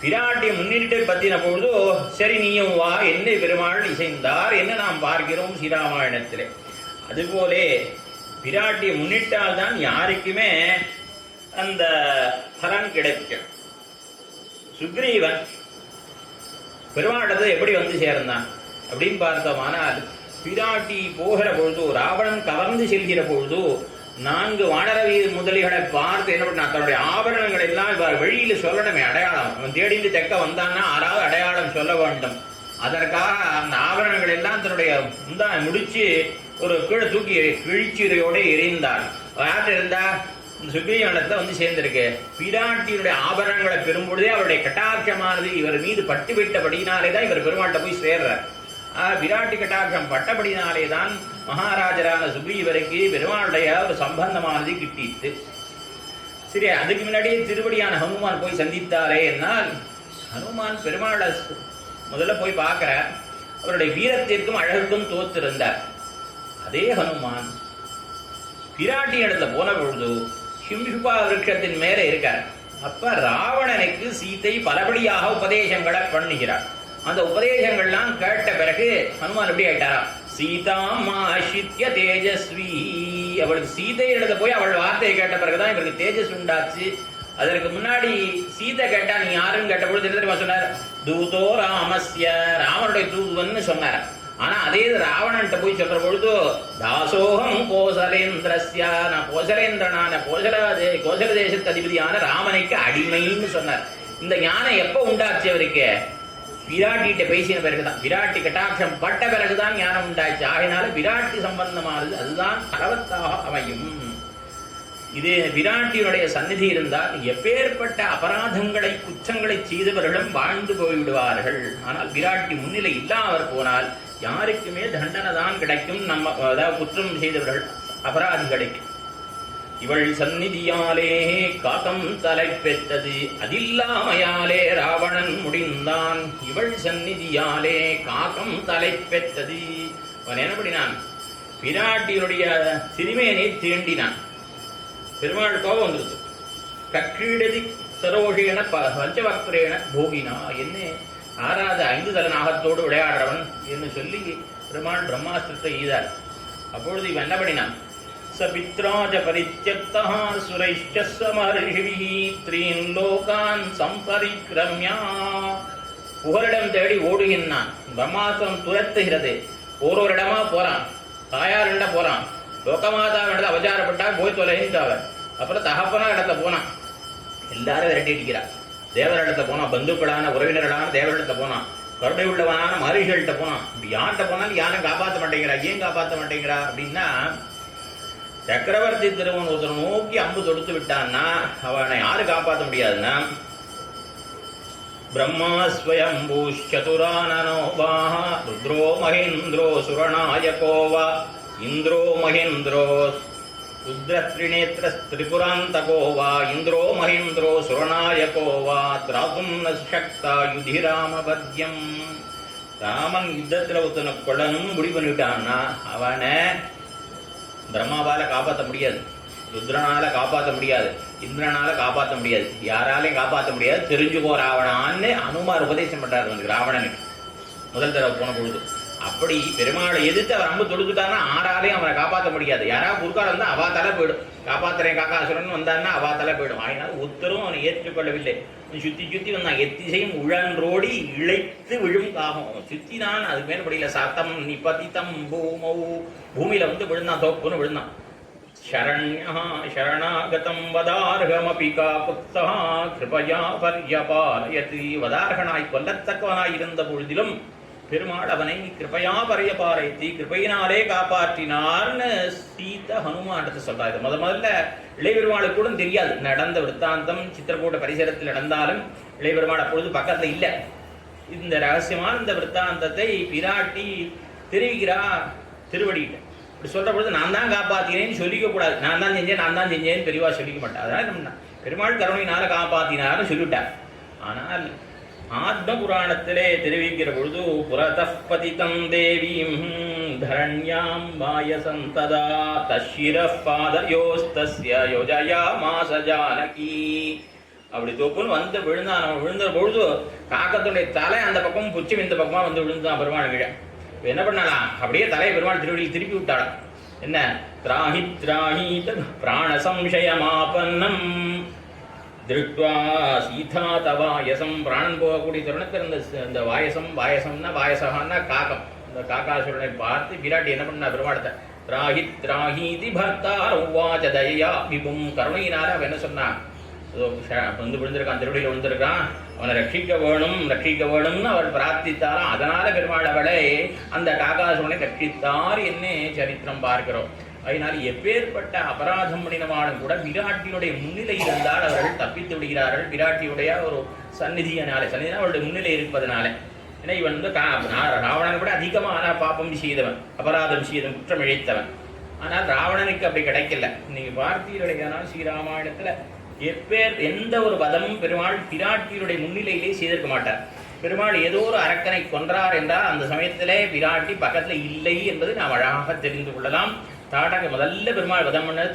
பிராட்டியை முன்னிட்டு பத்தின பொழுது, சரி நீயும் வா, என்னை பெருமாள் இசைந்தார் என்ன நாம் பார்க்கிறோம் ஸ்ரீராமாயணத்திலே. அதுபோலே பிராட்டியை முன்னிட்டால்தான் யாருக்குமே அந்த பலன் கிடைக்கும். சுக்ரீவன் பெருமாளத்தை எப்படி வந்து சேர்ந்தான் அப்படின்னு பார்த்தோமானால், பிராட்டி போகிற பொழுது, ராவணன் கவர்ந்து செல்கிற பொழுது 4 வானரவி முதலிகளை பார்த்து என்ன பண்ணா, தன்னுடைய ஆபரணங்கள் எல்லாம் வெளியில சொல்லணுமே அடையாளம். அவன் தேடிந்து தெக்க வந்தான்னா ஆறாவது அடையாளம் சொல்ல வேண்டும். அதற்காக அந்த ஆபரணங்கள் எல்லாம் தன்னுடைய முடிச்சு ஒரு கீழே தூக்கி கிழிச்சீரையோட எரிந்தாள். யார்கிட்ட இருந்தா சுக்ரீவனிடத்துல வந்து சேர்ந்திருக்கு. பிராட்டியுடைய ஆபரணங்களை பெறும்பொழுதே அவருடைய கட்டாட்சமானது இவர் மீது பட்டுவிட்டபடினாலே தான் இவர் பெருமாள்கிட்ட போய் சேர்றார். விராட்டி கட்டாட்சம் பட்டபடினாலே தான் மகாராஜரான சுக்ரீவருக்கு பெருமாளுடைய ஒரு சம்பந்தமானது கிட்டிட்டு. சரி, அதுக்கு முன்னாடியே திருவடியான ஹனுமான் போய் சந்தித்தாரே என்னால், ஹனுமான் பெருமாளை முதல்ல போய் பார்க்கிற, அவருடைய வீரத்திற்கும் அழகுக்கும் தோத்திருந்தார். அதே ஹனுமான் பிராட்டி இடத்துல போன பொழுது சிம்சுபா விருட்சத்தின் மேல இருக்கார். அப்ப ராவணனுக்கு சீதை பலபடியாக உபதேசங்களை பண்ணுகிறார். அந்த உபதேசங்கள்லாம் கேட்ட பிறகு ஹனுமான் எப்படி ஆயிட்டாரா, சீதா மாஷித்ய தேஜஸ்வி. அவளுக்கு சீதை இடத்துல போய் அவள் வார்த்தையை கேட்ட பிறகுதான் இவருக்கு தேஜஸ் உண்டாச்சு. அதற்கு முன்னாடி சீதை கேட்டா நீ யாருன்னு கேட்ட பொழுது என்ன சொன்னார், தூதோ ராமஸ்ய, ராமனுடைய தூதுவன்னு சொன்னார். ஆனா அதே ராவணன்ட்ட போய் சொல்ற பொழுது தாசோகம் கோசலேந்திரஸ்யா, நான் கோசலேந்திரனான கோசல தேசத்து அதிபதியான ராமனுக்கு அடிமைன்னு சொன்னார். இந்த ஞானம் எப்ப உண்டாச்சு அவருக்கு, விராட்டிகிட்ட பேசின பிறகுதான், விராட்டி கட்டாட்சம் பட்ட பிறகுதான் ஞானம் உண்டாச்சு. ஆகினால விராட்டி சம்பந்தமானது அதுதான் பரவத்தாக அமையும். இது விராட்டியுடைய சந்நிதி இருந்தால் எப்பேற்பட்ட அபராதங்களை குற்றங்களை செய்தவர்களும் வாழ்ந்து போய்விடுவார்கள். ஆனால் விராட்டி முன்னிலை இல்லாமல் போனால் யாருக்குமே தண்டனை தான் கிடைக்கும். நம்ம அதாவது குற்றம் செய்தவர்கள் அபராதிகளுக்கு. இவள் சந்நிதியாலே காக்கம் தலை பெற்றது, அதில்லாமையாலே ராவணன் முடிந்தான். இவள் சந்நிதியாலே காக்கம் தலை பெற்றது. அவன் என்ன பண்ணினான், விராட்டியுடைய சிறுமையனை தீண்டினான். பெருமாள் கோபம் வந்துருது. கற்றீடதி சரோஷேன பஞ்சவக்ரேன போகினா, என்ன ஆறாத 5 தல நாகத்தோடு விளையாடுறவன் என்று சொல்லி பெருமாள் பிரம்மாஸ்திரத்தை ஈதார். அப்பொழுது இவன் என்ன பண்ணினான், சபித்ராஜ பரித்யக்தா சுரைஷ்ச மஹர்ஷிபிஹி த்ரீன் லோகான் சம்பரிக்ரம்யா. புகலிடம் தேடி ஓடுகின்றான். பிரம்மாஸ்திரம் துரத்துகிறது. ஒரு இடமா போறான், தாயார் போறான், லோகமாதா இடத்துல அவச்சாரப்பட்டா போய் தொலைன்னு அவர். அப்புறம் தகப்பனா இடத்த போனான், எல்லாரும் விரட்டி அடிக்கிறார். தேவரிடத்த போனான், பந்துக்களான உறவினர்களான தேவரிடத்த போனான், கருணை உள்ளவனான மகரிஷிகள்கிட்ட போனான். இப்படி யார்கிட்ட போனாலும் யாரும் காப்பாற்ற மாட்டேங்கிறா. ஏன் காப்பாற்ற மாட்டேங்கிறா அப்படின்னா, சக்கரவர்த்தி திருமன் ஒருத்தர் நோக்கி அம்பு தொடுத்து விட்டான்னா அவனை யாரு காப்பாற்ற முடியாதுன்னா, பிரம்மாஸ்வயம்பூஷ்சதுரானனோவாஹ ருத்ரோ மகேந்திரோ சுரநாயகோவா இந்திரோ மகேந்திரோ ருத்ரத்ரிநேத்ர திரிபுராந்தகோவா இந்திரோ மகேந்திரோ சுரநாயகோவா திராதும் ந சக்தா யுதிராமபத்யம். ராமன் யுத்தத்தில் ஒருத்தனை கொள்ளணும் முடிவு பண்ணிவிட்டான்னா அவனை பிரம்மாவால காப்பாற்ற முடியாது, ருத்ரனால காப்பாற்ற முடியாது, இந்திரனால காப்பாற்ற முடியாது, யாராலையும் காப்பாற்ற முடியாது. தெரிஞ்சுக்கோ ராவணான்னு அனுமார் உபதேசம் பண்றாரு அவனுக்கு, ராவணனுக்கு முதல் தடவை போன பொழுது. அப்படி பெருமாளை எதிர்த்து அவர் அம்பு தொடுத்துட்டான்னா ஆறாலையும் அவனை காப்பாற்ற முடியாது. யாராவது குறுக்கால இருந்தா அவா தலை போயிடும். காப்பாத்துறேன் காக்காசுரன் வந்தான்னா அவா தலை போயிடும். ஆயினாலும் ஒருத்தரும் அவனை ஏற்றுக்கொள்ளவில்லை. சுத்தி சுத்தி வந்தான். எத்திசையும் உழன்றோடி இழைத்து விழும் காகம். சுத்தினான், அது மேற்படியில சத்தம் நிபதித்தம் பூமௌ, பூமியில வந்து விழுந்தான், தோப்புன்னு விழுந்தான். சரண்யா சரணாகதம் வதார்கமபி காபுக்தா கிருபயா பர்யபாலயதி. வதார்கனாய் கொல்லத்தக்கவனாய் இருந்த பொழுதிலும் பெருமாள் அவனை கிருபையா பரியபாலயத்தி, கிருபையினாலே காப்பாற்றினார்னு சீதா ஹனுமான் சொல்றாரு. முதல்ல இளையபெருமாளுக்கு கூட தெரியாது நடந்த விற்த்தாந்தம். சித்திரக்கூட பரிசரத்தில் நடந்தாலும் இளையபெருமாள் அப்பொழுது பக்கத்துல இல்லை. இந்த ரகசியமான இந்த விற்த்தாந்தத்தை பிராட்டி தெரிவிக்கிறா திருவடியிட்ட. இப்படி சொல்ற பொழுது நான் தான் காப்பாத்தினேன்னு சொல்லிக்க கூடாது. நான் தான் செஞ்சேன்னு பெரியவா சொல்லிக்க மாட்டேன். அதனால நம்ம பெருமாள் கருணையினால காப்பாத்தினார்னு சொல்லிவிட்டார். ஆனால் ஆத்ம புராணத்திலே தெரிவிக்கிற பொழுது புரதப்பதிதம் தேவீம் தரண்யாம் வாயசம் ததா தஷிரஃ பாதயோஸ்தஸ்ய யோஜயாமாஸ ஜானகி. அப்படி தொப்புன்னு வந்து விழுந்தான். அவன் விழுந்த பொழுது காக்கத்துடைய தலை அந்த பக்கம் புச்சம் இந்த பக்கமா வந்து விழுந்தான் பெருமாள் கீழே. என்ன பண்ணலாம், அப்படியே தலையை பெருமாள் திருவடியில் திருப்பி விட்டாளாம். என்ன, திராஹி திராஹி பிராண சம்சயமாபன்னம் திருட்வா சீதா தவாயசம். பிராணன் போகக்கூடிய தருணத்தில் இந்த வாயசம்னா வாயசகான்னா காக்கம். இந்த காக்காசுரனை பார்த்து விராட்டி என்ன பண்ணா, பெருமாளத்தை திராஹி திராஹீதி பர்த்தார் உவாச்ச தயையா விபும். கருணையினால அவன் என்ன சொன்னான், வந்து விழுந்திருக்கான், திருவடியில் விழுந்திருக்கான், அவனை ரட்சிக்க வேணும்னு அவள் பிரார்த்தித்தாராம். அதனால பெருமாள் அவளை அந்த காகாசுரனை ரட்சித்தார் என்ன சரித்திரம் பார்க்கிறோம். அதனால் எப்பேற்பட்ட அபராதம் பண்ணினவானும் கூட விராட்டியுடைய முன்னிலை இருந்தால் அவர்கள் தப்பித்து விடுகிறார்கள். விராட்டியுடைய ஒரு சந்நிதியினாலே, அவருடைய முன்னிலை இருப்பதனால. ஏன்னா இவன் வந்து ராவணனை விட அதிகமான பாப்பம் செய்தவன், அபராதம் செய்தவன், குற்றம் இழைத்தவன். ஆனால் ராவணனுக்கு அப்படி கிடைக்கல. நீங்கள் பார்த்தீர்களானால் ஸ்ரீராமாயணத்தில் எந்த ஒரு வதமும் பெருமாள் பிராட்டியுடைய முன்னிலையிலே செய்திருக்க மாட்டார். பெருமாள் ஏதோ ஒரு அரக்கனை கொன்றார் என்றால் அந்த சமயத்திலே பிராட்டி பக்கத்தில் இல்லை என்பது நாம் அழகாக தெரிந்து கொள்ளலாம். தாட்டகை முதல்ல பெருமாள் வதம் பண்ணது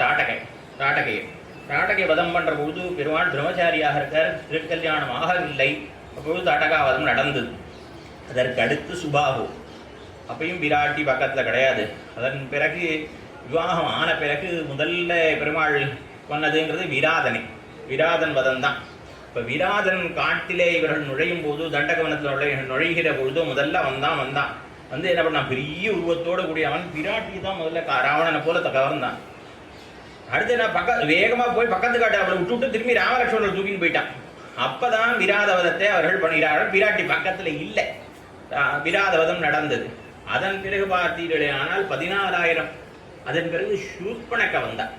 தாட்டகை வதம் பண்ணுற பொழுது பெருமாள் பிரம்மச்சாரியாக இருக்கார், திருக்கல்யாணம் ஆகவில்லை. அப்பொழுது தாட்டகா வதம் நடந்தது. அதற்கு அடுத்து சுபாகு, அப்பையும் பிராட்டி பக்கத்தில் கிடையாது. அதன் பிறகு விவாகம் ஆன பிறகு முதல்ல பெருமாள் பண்ணதுங்கிறது விராதன் வதம் தான். இப்போ விராதன் காட்டிலே இவர்கள் நுழையும் போது, தண்டகவனத்தில் நுழைகிற பொழுது முதல்ல வந்தான் வந்து என்ன பண்ணான், பெரிய உருவத்தோடு கூடிய அவன் பிராட்டி தான் முதல்ல ராவணனை போல கவர்ந்தான். அடுத்து நான் வேகமாக போய் பக்கத்து காட்டை அவளை விட்டுவிட்டு திரும்பி ராமலட்சுமணனை தூக்கின்னு போயிட்டான். அப்போதான் விராதவதத்தை அவர்கள் பண்ணுகிறார்கள். பிராட்டி பக்கத்தில் இல்லை, விராதவதம் நடந்தது. அதன் பிறகு பார்த்தீர்களே ஆனால் 14,000. அதன் பிறகு சூர்பனக வந்தான்.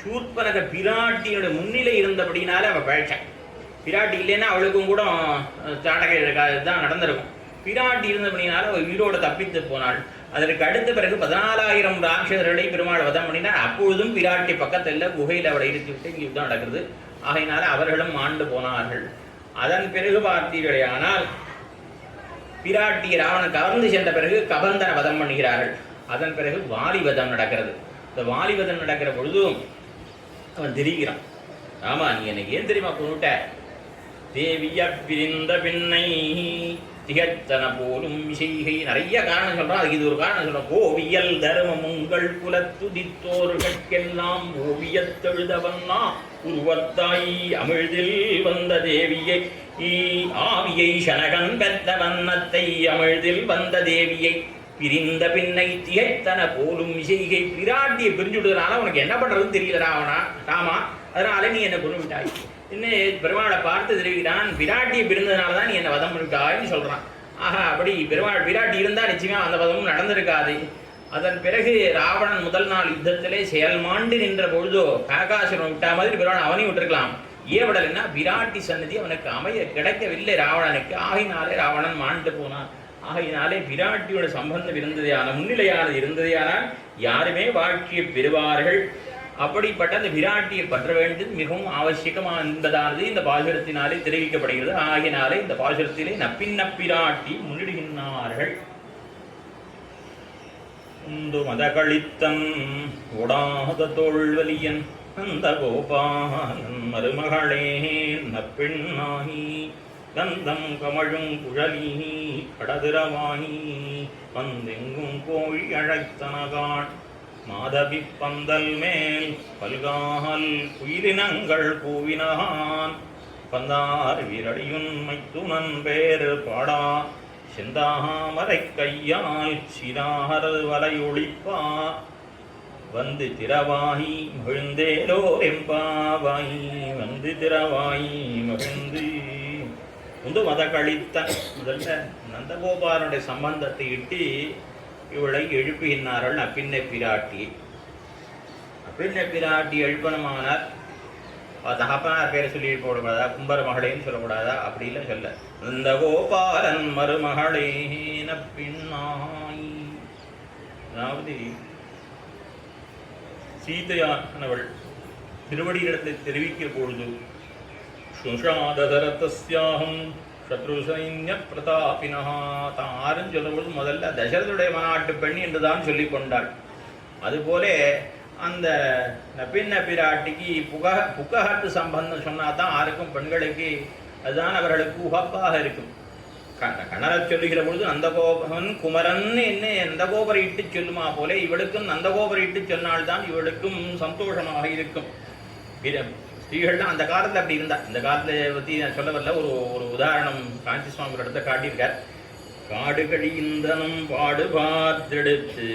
சூர்பனக பிராட்டியோட முன்னிலை இருந்தபடினால அவள் பழைச்சான். பிராட்டி இல்லைன்னா அவளுக்கும் கூட தாட்டகை தான் நடந்திருக்கும். பிராட்டி இருந்தபடினால அவள் உயிரோடு தப்பித்து போனாள். அதற்கு அடுத்த பிறகு 14,000 ராட்சசர்களை பெருமாள் வதம் பண்ணினார். அப்பொழுதும் பிராட்டி பக்கத்தில் குகையில் அவளை இருத்தி விட்டு இங்கே யுத்தம் நடக்கிறது. ஆகையினால அவர்களும் ஆண்டு போனார்கள். அதன் பிறகு பார்த்தீர்களே ஆனால் பிராட்டி ராவணன் கவர்ந்து சென்ற பிறகு கபந்தனை வதம் பண்ணுகிறார்கள். அதன் பிறகு வாலிவதம் நடக்கிறது. இந்த வாலிவதம் நடக்கிற பொழுதும் அவன் தெரிகிறான், ஆமா நீ எனக்கு ஏன் தெரியுமா கொண்டுட்ட, தேவிய பிரிந்த பின்னை திகத்தன போலும் செய்கை, நிறைய காரணம் சொல்றான். அதுக்கு இது ஒரு காரணம் சொல்றான். கோவியல் தர்மம் உங்கள் குலத்துதித்தோர்களுக்கெல்லாம் ஓவியத்தெழுதவன்னா உருவத்தாய் அமிழ்தில் வந்த தேவியை ஆவியை சனகன் பெற்ற வண்ணத்தை அமிழ்தில் வந்த தேவியை பிரிந்த பின்னை திகைத்தன போலும் செய்கை. பிராட்டியை பிரிஞ்சுடுறதுனால உனக்கு என்ன பண்றதுன்னு தெரியல ராமா, அதனால நீ என்னை கொண்டு விட்டாய். இன்னும் பெருமாளை பார்த்து தெரிவிக்கிறான், பிராட்டியை பிரிந்ததுனால தான் நீ என்னை வதம் பண்ணிட்டாய்ன்னு சொல்றான். ஆஹா, அப்படி பெருமாள் பிராட்டி இருந்தா நிச்சயமா அந்த வதமும் நடந்திருக்காது. அதன் பிறகு ராவணன் முதல் நாள் யுத்தத்திலே செயல் மாண்டு நின்ற பொழுதோ காகாசுரன் விட்டா மாதிரி பெருமாள் அவனையும் விட்டுருக்கலாம். ஏன் விடலைன்னா பிராட்டி சன்னதி அவனுக்கு அமைய கிடைக்கவில்லை ராவணனுக்கு. ஆகையினாலே ராவணன் மாண்டு போனான். ஆகையினாலே பிராட்டியோட சம்பந்தம் இருந்ததையான முன்னிலையானது இருந்ததையானால் யாருமே வாழ்க்கையை பெறுவார்கள். அப்படிப்பட்ட அந்த பிராட்டியை பற்ற வேண்டியது மிகவும் அவசியமாக என்பதானது இந்த பாசுரத்தினாலே தெரிவிக்கப்படுகிறது. ஆகினாலே இந்த பாசுரத்திலே நப்பிராட்டி முன்னிடுகின்றார்கள். உந்து மதகளித்தன் ஓடாத தோல்வலியன் அந்த கோபாலன் மருமகளே நப்பெண்ணாகி கந்தம் கமழும் குழலி கடதிரவாகி வந்தெங்கும் கோழி அழைத்தனகான் மாதவி பந்தல் மேல் பல்கால் குயிலினங்கள் கூவினான் பந்தார் விரடியுன் மைத்துனன் பேர் பாடா செந்தாமரை கையால் சிறார் வலையொழிப்பா வந்து திரவாயி மகிழ்ந்தேலோ எம்பாவாயி வந்து திரவாயி மகிழ்ந்து. முந்து மத கழித்த முதல்ல நந்தகோபாலனுடைய சம்பந்தத்தை இட்டு இவளை எழுப்புகின்றார்கள். அப்பின்ன பிராட்டி எழுப்பணுமானார் தகப்பனார் பேரை சொல்லி போடக்கூடாதா, கும்பர மகளேன்னு சொல்லக்கூடாதா, அப்படிலாம் சொல்ல. நந்தகோபாலன் மருமகளே நப்பின்னாய். அதாவது சீதையானவள் திருவடியிடத்தை தெரிவிக்கிற பொழுது சுஷாதரத்யாகம் சத்ரு சைன்ய பிரதாபினா தாருன்னு சொல்லும்பொழுது முதல்ல தசரதுடைய மாநாட்டு பெண் என்றுதான் சொல்லி கொண்டாள். அதுபோல அந்த நப்பின்ன பிராட்டிக்கு புகஹத்து சம்பந்தம் சொன்னால் தான் யாருக்கும் பெண்களுக்கு அதுதான் அவர்களுக்கு உகப்பாக இருக்கும். கணரை சொல்லுகிற பொழுது நந்தகோபன் குமரன் என்ன நந்தகோபரை இட்டு சொல்லுமா போல இவளுக்கும் நந்தகோபரை இட்டு சொன்னால்தான் இவளுக்கும் சந்தோஷமாக இருக்கும். ஸ்திரீகள்லாம் அந்த காலத்தில் அப்படி இருந்தா. இந்த காலத்தில் பற்றி நான் சொல்ல வரல. ஒரு உதாரணம் காஞ்சி சுவாமி ஒரு இடத்த காட்டியிருக்கார். காடு கழிந்தனம் பாடு பார்த்தெடுத்து,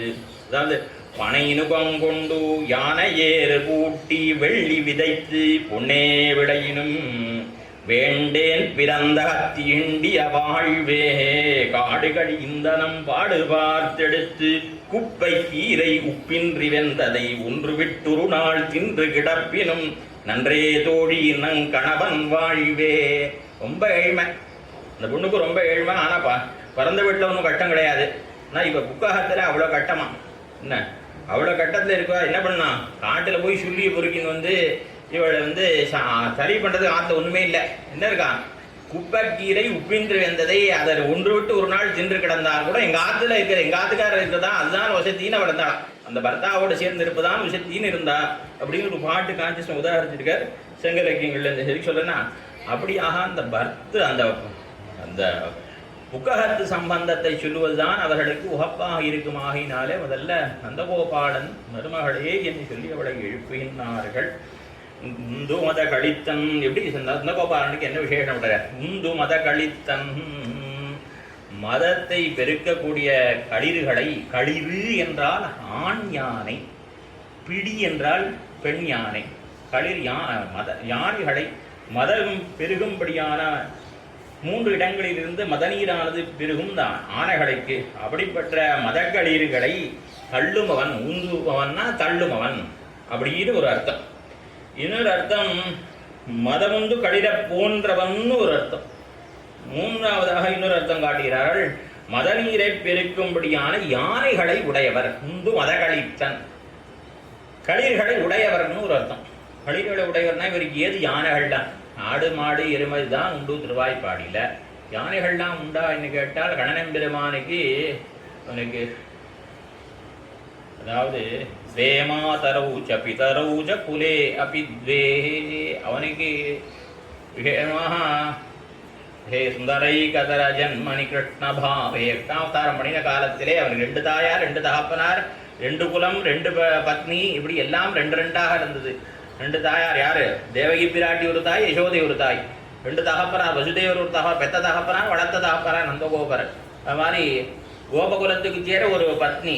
அதாவது பனையினுகொண்டு யானை ஏறு பூட்டி வெள்ளி விதைத்து பொன்னே விளையினும் வேண்டேன் பிறந்த தீண்டிய வாழ்வே காடுகள் இந்தனம் பாடு பார்த்தெடுத்து குப்பை கீரை உப்பின்றி வெந்ததை ஒன்று விட்டுரு நாள் தின்று கிடப்பினும் நன்றே தோழி நங் கணவன் வாழ்வே. ரொம்ப ஏழ்மை, அந்த பொண்ணுக்கு ரொம்ப ஏழ்மை. ஆனால் பிறந்த வீட்டில் ஒன்றும் கஷ்டம் கிடையாது. ஆனால் இப்போ புக்காகத்தில் அவ்வளோ கட்டமா என்ன, அவ்வளோ கட்டத்தில் இருக்கா. என்ன பண்ணா, காட்டில் போய் சுள்ளியை பொறுக்கின்னு வந்து இவளை வந்து சரி பண்ணுறது ஆற்ற ஒன்றுமே இல்லை. என்ன இருக்கா, குப்பைக்கீரை உப்பின்று வெந்ததை அதை ஒன்று விட்டு ஒரு நாள் தின்று கிடந்தால் கூட எங்கள் ஆற்றுல இருக்கிற எங்கள் ஆத்துக்காரர் இருக்கிறதா அதுதான் வசத்தின்னு அவள் இருந்தாள். அந்த பர்த்தாவோடு சேர்ந்து இருப்பதான் வசத்தின்னு இருந்தா அப்படின்னு ஒரு பாட்டு கான்சியஸ் உதாரணத்திருக்கார் செங்க இலக்கியங்கள்ல. இந்த சரி சொல்லனா அப்படியாக அந்த அந்த அந்த புக்ககத்து சம்பந்தத்தை சொல்லுவதுதான் அவர்களுக்கு உகப்பாக இருக்குமாகினாலே முதல்ல நந்தகோபாலன் மருமகளே என்று சொல்லி அவளை எழுப்புகின்றார்கள். உந்து மத கழித்தன் எப்படி நந்தகோபாலனுக்கு என்ன விசேஷம் கிடையாது. உந்து மத கழித்தன் மதத்தை பெருக்கக்கூடிய களிறுகளை, களிறு என்றால் ஆண் யானை, பிடி என்றால் பெண் யானை, களிர் யானைகளை மதம் பெருகும்படியான 3 இடங்களிலிருந்து மதநீரானது பெருகும் ஆனைகளுக்கு அப்படிப்பட்ட மதக்களிறுகளை தள்ளுமவன், ஊந்துபவன்னா தள்ளுமவன் அப்படின்னு ஒரு அர்த்தம். இன்னொரு அர்த்தம் மதமுந்து களிர போன்றவன் ஒரு அர்த்தம். மூன்றாவதாக இன்னொரு அர்த்தம் காட்டுகிறார்கள், மதநீரை பெருக்கும்படியான யானைகளை உடையவர். உந்து மதகளித்தன், களிர்களை உடையவர்னு ஒரு அர்த்தம். களிர்களை உடையவர்னா இவருக்கு ஏது யானைகள் தான், ஆடு மாடு எருமை தான் உண்டு திருவாய்ப்பாடியில். யானைகள்லாம் உண்டா என்று கேட்டால் கணனம்பெருமானுக்கு அவனுக்கு அதாவது தேமா தரவுச்ச பிதரவுச்ச குலே அபித்வே அவனுக்கு விசேஷமாக ஹே சுந்தரை கதர ஜன்மணி கிருஷ்ண பாவே அவதாரம் பண்ணின காலத்திலே அவனுக்கு 2 தாயார் 2 தகப்பனார் 2 குலம் 2 பத்னி இப்படி எல்லாம் 2 இருந்தது. 2 தாயார் யாரு, தேவகி பிராட்டி ஒரு தாய், யசோதை ஒரு தாய். 2 தகப்பனார், வசுதேவர் ஒரு பெத்த தகப்பனார், வளர்த்த தகப்பனார் நந்தகோபரர். அது மாதிரி கோபகுலத்துக்கு சேர ஒரு பத்னி,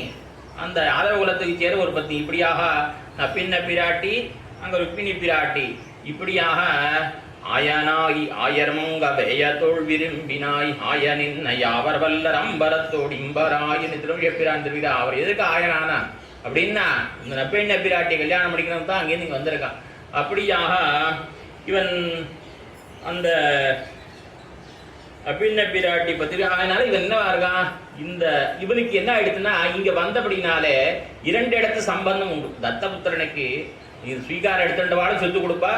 அந்த யாதவ குலத்துக்கு சேர ஒரு பத்னி. இப்படியாக நப்பின்ன பிராட்டி, அங்கே ருக்மிணி பிராட்டி, இப்படியாக ஆயனாகி ஆயர்மங்க பேயத்தோள் விரும்பினாய் ஆயனின்ன யாவர் வல்லர் அம்பரத்தோடு இம்பராயின்னு திருவிழப்பிரான் திருவிழா. அவர் எதுக்கு ஆயனானா அப்படின்னா இந்த நப்பின்ன பிராட்டி கல்யாணம் பண்ணிக்கணும் தான் அங்கேருந்து இங்கே வந்திருக்கான். அப்படியாக இவன் அந்த அப்பின்ன பிராட்டி பத்திரி. அதனால இவன் என்னவா இருக்கான், இந்த இவனுக்கு என்ன ஆயிடுச்சுன்னா இங்க வந்தபடினாலே 2 இடத்து சம்பந்தம் உண்டு. தத்தபுத்திரனுக்கு இது ஸ்வீகாரம் எடுத்துட்டவாலும் சொத்து கொடுப்பா,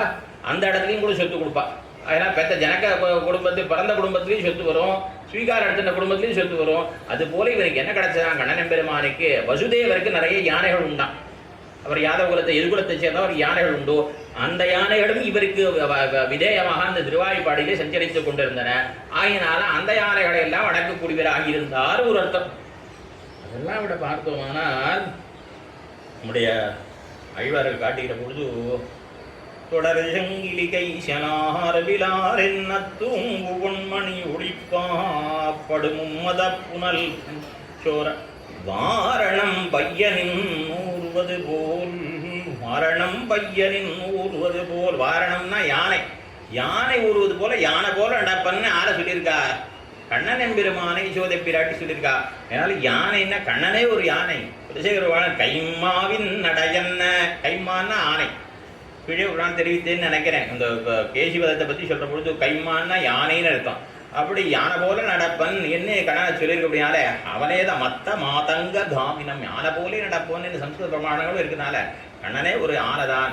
அந்த இடத்துலையும் கூட சொத்து கொடுப்பா. அதனால் பெற்ற ஜனக குடும்பத்து பிறந்த குடும்பத்துலேயும் சொத்து வரும், ஸ்வீகாரம் எடுத்துட்ட குடும்பத்துலேயும் சொத்து வரும். அது போல இவனுக்கு என்ன கிடைச்சதான், கண்ணனம்பெருமானுக்கு வசுதேவருக்கு நிறைய யானைகள் உண்டான். அவர் யாதவ குலத்தை எதிர்குலத்தை சேர்ந்தவர் யானைகள் உண்டோ, அந்த யானைகளும் இவருக்கு விதேயமாக அந்த திருவாய்ப்பாடியிலே சஞ்சரித்துக் கொண்டிருந்தன. ஆகினால அந்த யானைகளை எல்லாம் வடக்கக்கூடியவராக இருந்தார் ஒரு அர்த்தம். அதெல்லாம் விட பார்த்தோமானால் நம்முடைய அழ்வார்கள் காட்டுகிற பொழுது தொடர்கிலிகை சனாரவிலாரென்னத்தூங்கு பொன்மணி ஒளிப்பாப்படுமும் மத புனல் சோர வாரணம் பையனின் ஊர்வது போல், வாரணம் பையனின் ஊர்வது போல். வாரணம்னா யானை, யானை ஊறுவது போல, யானை போல நடப்பன்னு ஆளை சொல்லியிருக்கா. கண்ணன் எம்பெருமானை யசோதை பிராட்டி சொல்லியிருக்கா. அதனால யானைன்னா கண்ணனே ஒரு யானை. குலசேகர கைம்மாவின் நடையன்ன, கைம்மான்னா ஆணை. கீழே நான் தெரிவித்தேன்னு நினைக்கிறேன். இந்த கேசிவதத்தை பற்றி சொல்கிற பொழுது கைம்மான்னா யானைன்னு இருக்கும். அப்படி யானை போல நடப்பன் என்ன கண்ணனை சொல்லியிருக்க அப்படின்னால அவனே தான் மத்த மாதங்க காமினம், யானை போலே நடப்போன்னு சம்ஸ்கிருத பிரமாணங்களும் இருக்கிறதுனால கண்ணனே ஒரு யானைதான்.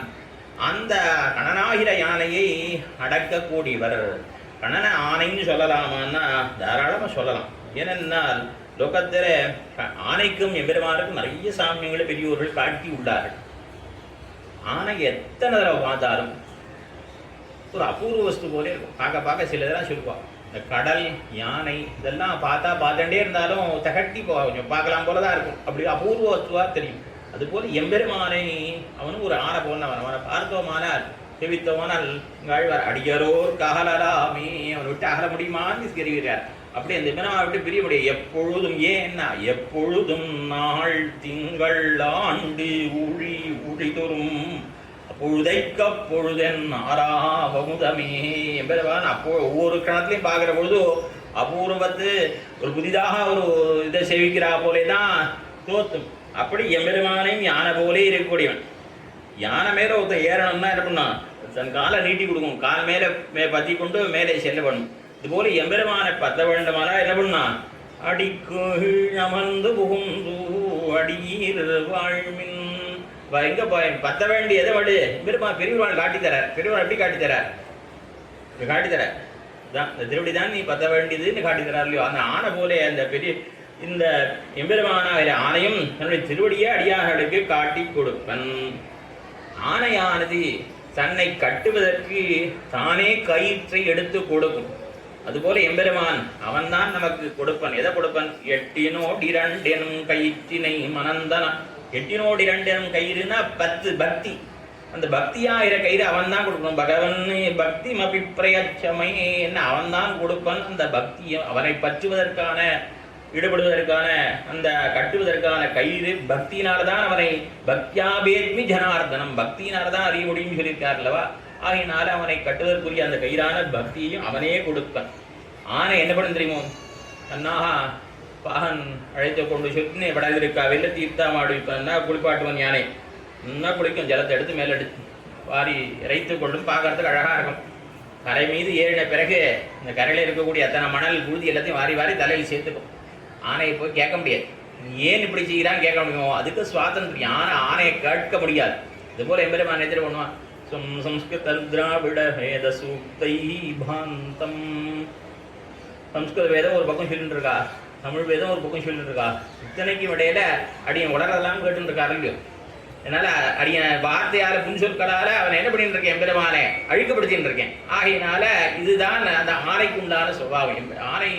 அந்த கண்ணனாகிற யானையை அடக்கக்கூடியவர். கண்ணனை ஆணைன்னு சொல்லலாமான்னா தாராளமாக சொல்லலாம். ஏனென்னால் லோகத்தில் ஆணைக்கும் எம்பெருமானுக்கும் நிறைய சாமியங்களை பெரியோர்கள் காட்டி உள்ளார்கள். ஆனை எத்தனை தடவை பார்த்தாலும் ஒரு அபூர்வ வஸ்து போலே இருக்கும். பார்க்க பார்க்க சில இதெல்லாம் சொல்லுவாள். இந்த கடல் யானை இதெல்லாம் பார்த்துட்டே இருந்தாலும் தகட்டி கொஞ்சம் பார்க்கலாம் போல தான் இருக்கும். அப்படி அபூர்வ வஸ்துவாக தெரியும். அதுபோல் எம்பெருமானை அவனும் ஒரு ஆனை போனவன். அவனை பார்த்தோமானால் செவித்தோமானால் ஆழ்வார் அடியரோர் ககலராமே, அவனை விட்டு அகல முடியுமான்னு தெரிவிக்கிறார். அப்படி அந்த எம்பெருமானை விட்டு பிரிய முடியாது. எப்பொழுதும் ஏன்னா எப்பொழுதும் நாள் திங்கள் ஆண்டு ஊழி ஊழிதொரும் பொழுதைக்கப்பொழுதென் ஆறாவமுதமே. எம்பெருமான் அப்போ ஒவ்வொரு கணத்திலையும் பார்க்குற பொழுது அபூர்வத்து ஒரு புதிதாக ஒரு இதை சேவிக்கிறா போலே தான் தோத்தும். அப்படி எம்பெருமானையும் யானை போலே இருக்கக்கூடியவன். யானை மேலே ஒருத்தன் ஏறணும்னா என்ன பண்ணான், தன் காலை நீட்டி கொடுக்கும், கால் மேலே பற்றி கொண்டு மேலே செல்ல பண்ணும். இதுபோல எம்பெருமானை பத்த வேண்டுமானா என்ன பண்ணா, அடிக்கு அமர்ந்து புகுந்து அடியீர் வாழ்மின். எங்க பத்த வேண்டியதை வடு பெருமாள் பெரியவாள் காட்டித்தரார். பெரியவாள் எப்படி காட்டித்தரார், காட்டித்தரார் தான் இந்த திருவடி தான் நீ பத்த வேண்டியதுன்னு காட்டித்தரார் இல்லையோ. அந்த ஆணை போல அந்த பெரிய இந்த எம்பெருமானாகிற ஆணையும் தன்னுடைய திருவடியை அடியார்களுக்கு காட்டி கொடுப்பன். ஆணையானது தன்னை கட்டுவதற்கு தானே கயிற்றை எடுத்து கொடுக்கும். அதுபோல எம்பெருமான் அவன்தான் நமக்கு கொடுப்பன். எதை கொடுப்பன், எட்டினோடு இரண்டெனும் கயிற்றினை மனந்தன. எட்டினோடு இரண்டெனும் கயிறுனா 10 பக்தி. அந்த பக்தியாகிற கயிறு அவன் தான் கொடுக்கணும். பகவன் பக்தி மபிப்பிரயச்சமை என்ன அவன் தான் கொடுப்பன். அந்த பக்தியை அவனை பற்றுவதற்கான ஈடுபடுவதற்கான அந்த கட்டுவதற்கான கயிறு பக்தியினால்தான் அவனை பக்தியாபேத்மி ஜனார்தனம் பக்தியினால்தான் அறிய முடியும் சொல்லியிருக்கார் அல்லவா. ஆகினால அவனை கட்டுவதற்குரிய அந்த கயிறான பக்தியையும் அவனே கொடுப்பன். ஆனை என்ன பண்ண தெரியுமோ, தன்னாக பாகன் அழைத்து கொண்டு சொத்துனே படாதிருக்கா வெள்ள தீர்த்தா மாடுவிப்பா குளிப்பாட்டுவன். யானை இன்னும் குளிக்கும், ஜலத்தை எடுத்து மேலே எடுத்து வாரி இறைத்து கொண்டும் பார்க்கறதுக்கு அழகாக இருக்கும். கரை மீது ஏறின பிறகு இந்த கரையில் இருக்கக்கூடிய அத்தனை மணல் புழுதி எல்லாத்தையும் வாரி வாரி தலையில் சேர்த்துக்கும். ஆனையை போய் கேட்க முடியாது, ஏன் இப்படி செய்கிறான்னு கேட்க முடியும். அதுக்கு சுவாதந்திரம். ஆனையை கேட்க முடியாது. இதுபோல் எம்பெருமான் எதிர பண்ணுவான். சம்ஸ்கிருத திராவிட வேத சூக்தை பாந்தம். சம்ஸ்கிருத வேதம் ஒரு பக்கம் சொல்லிட்டு இருக்கா, தமிழ் வேதம் ஒரு பக்கம் சொல்லிட்டு இருக்கா. இத்தனைக்கும் இடையில அடியன் உலரெல்லாம் கேட்டு இருக்காரு இல்லையோ. அதனால அடியன் வார்த்தையால் புன்சொற்களால் அவனை என்ன பண்ணிட்டு இருக்கேன், எம்பெருமானை அழுக்கப்படுத்தின்னு இருக்கேன். ஆகையினால இதுதான் அந்த ஆணைக்கு உண்டான சுபாவம். ஆணை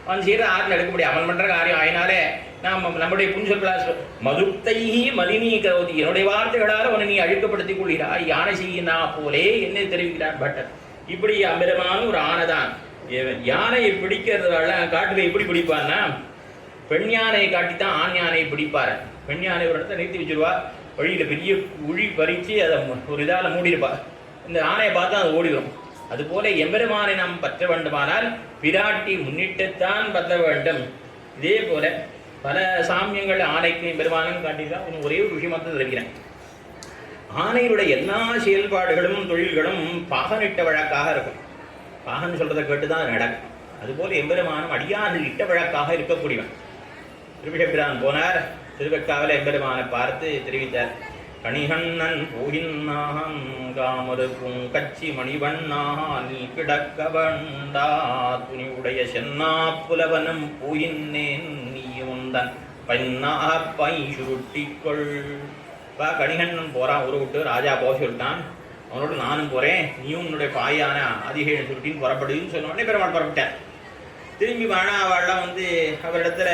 அவன் செய்கிற ஆற்றில் எடுக்க முடியும், அவன் பண்ணுற காரியம். ஆகினாலே நாம் நம்முடைய புன்சொற்களால் மதுத்தை மலினி கரோதி, என்னுடைய வார்த்தைகளால் அவனை நீ அழுக்கப்படுத்திக் கொள்கிறாய். யானை செய்யினா போலே என்ன தெரிவிக்கிறார் பட்டர். இப்படி எம்பெருமான ஒரு ஆணை தான். யானையை பிடிக்கிறதால காட்டுல எப்படி பிடிப்பான்னா, பெண் யானையை காட்டித்தான் ஆண் யானையை பிடிப்பார். பெண் யானை ஒரு இடத்த நிறுத்தி வச்சுருவா, வழியில் பெரிய குழி பறித்து அதை ஒரு இதால் மூடியிருப்பா. இந்த ஆணையை பார்த்தா அது ஓடிடும். அதுபோல எம்பெருமானை நாம் பற்ற வேண்டுமானால் பிராட்டி முன்னிட்டுத்தான் பற்ற வேண்டும். இதே போல பல சாமியங்கள் ஆணைக்கு எம்பெருமானும் காட்டிதான். ஒரே ஒரு விஷயமாக தெரிவிக்கிறேன். ஆணையுடைய எல்லா செயல்பாடுகளும் தொழில்களும் பாகனிட்ட வழக்காக இருக்கும். பாகன் சொல்றதை கேட்டுதான் நடக்கும். அதுபோல எம்பெருமானும் அடியார்கள் இட்ட வழக்காக இருக்கக்கூடியவன். திருவிழப்பிரான் போனார். திருவெக்காவில் எம்பெருமானை பார்த்து தெரிவித்தார். கணிகண்ணன் போகின்னான் காமருக்கும் கச்சி மணிவண்ணா நீ கிடக்க வண்டா துணி உடைய சென்னா புலவனும் போயின்னேன் நீயுந்தன் பைன்னாக பை சுருட்டிக்கொள். இப்போ கணிகண்ணன் போகிறான் ஊரை விட்டு, ராஜா போக சொல்லிட்டான். அவனோட நானும் போகிறேன், நீயும் உன்னுடைய பாயான அதிகேழு சுருட்டின்னு புறப்படுதுன்னு சொன்ன உடனே பெருமாள் புறப்பட்டேன். திரும்பி வாழா அவள்லாம் அவரிடத்துல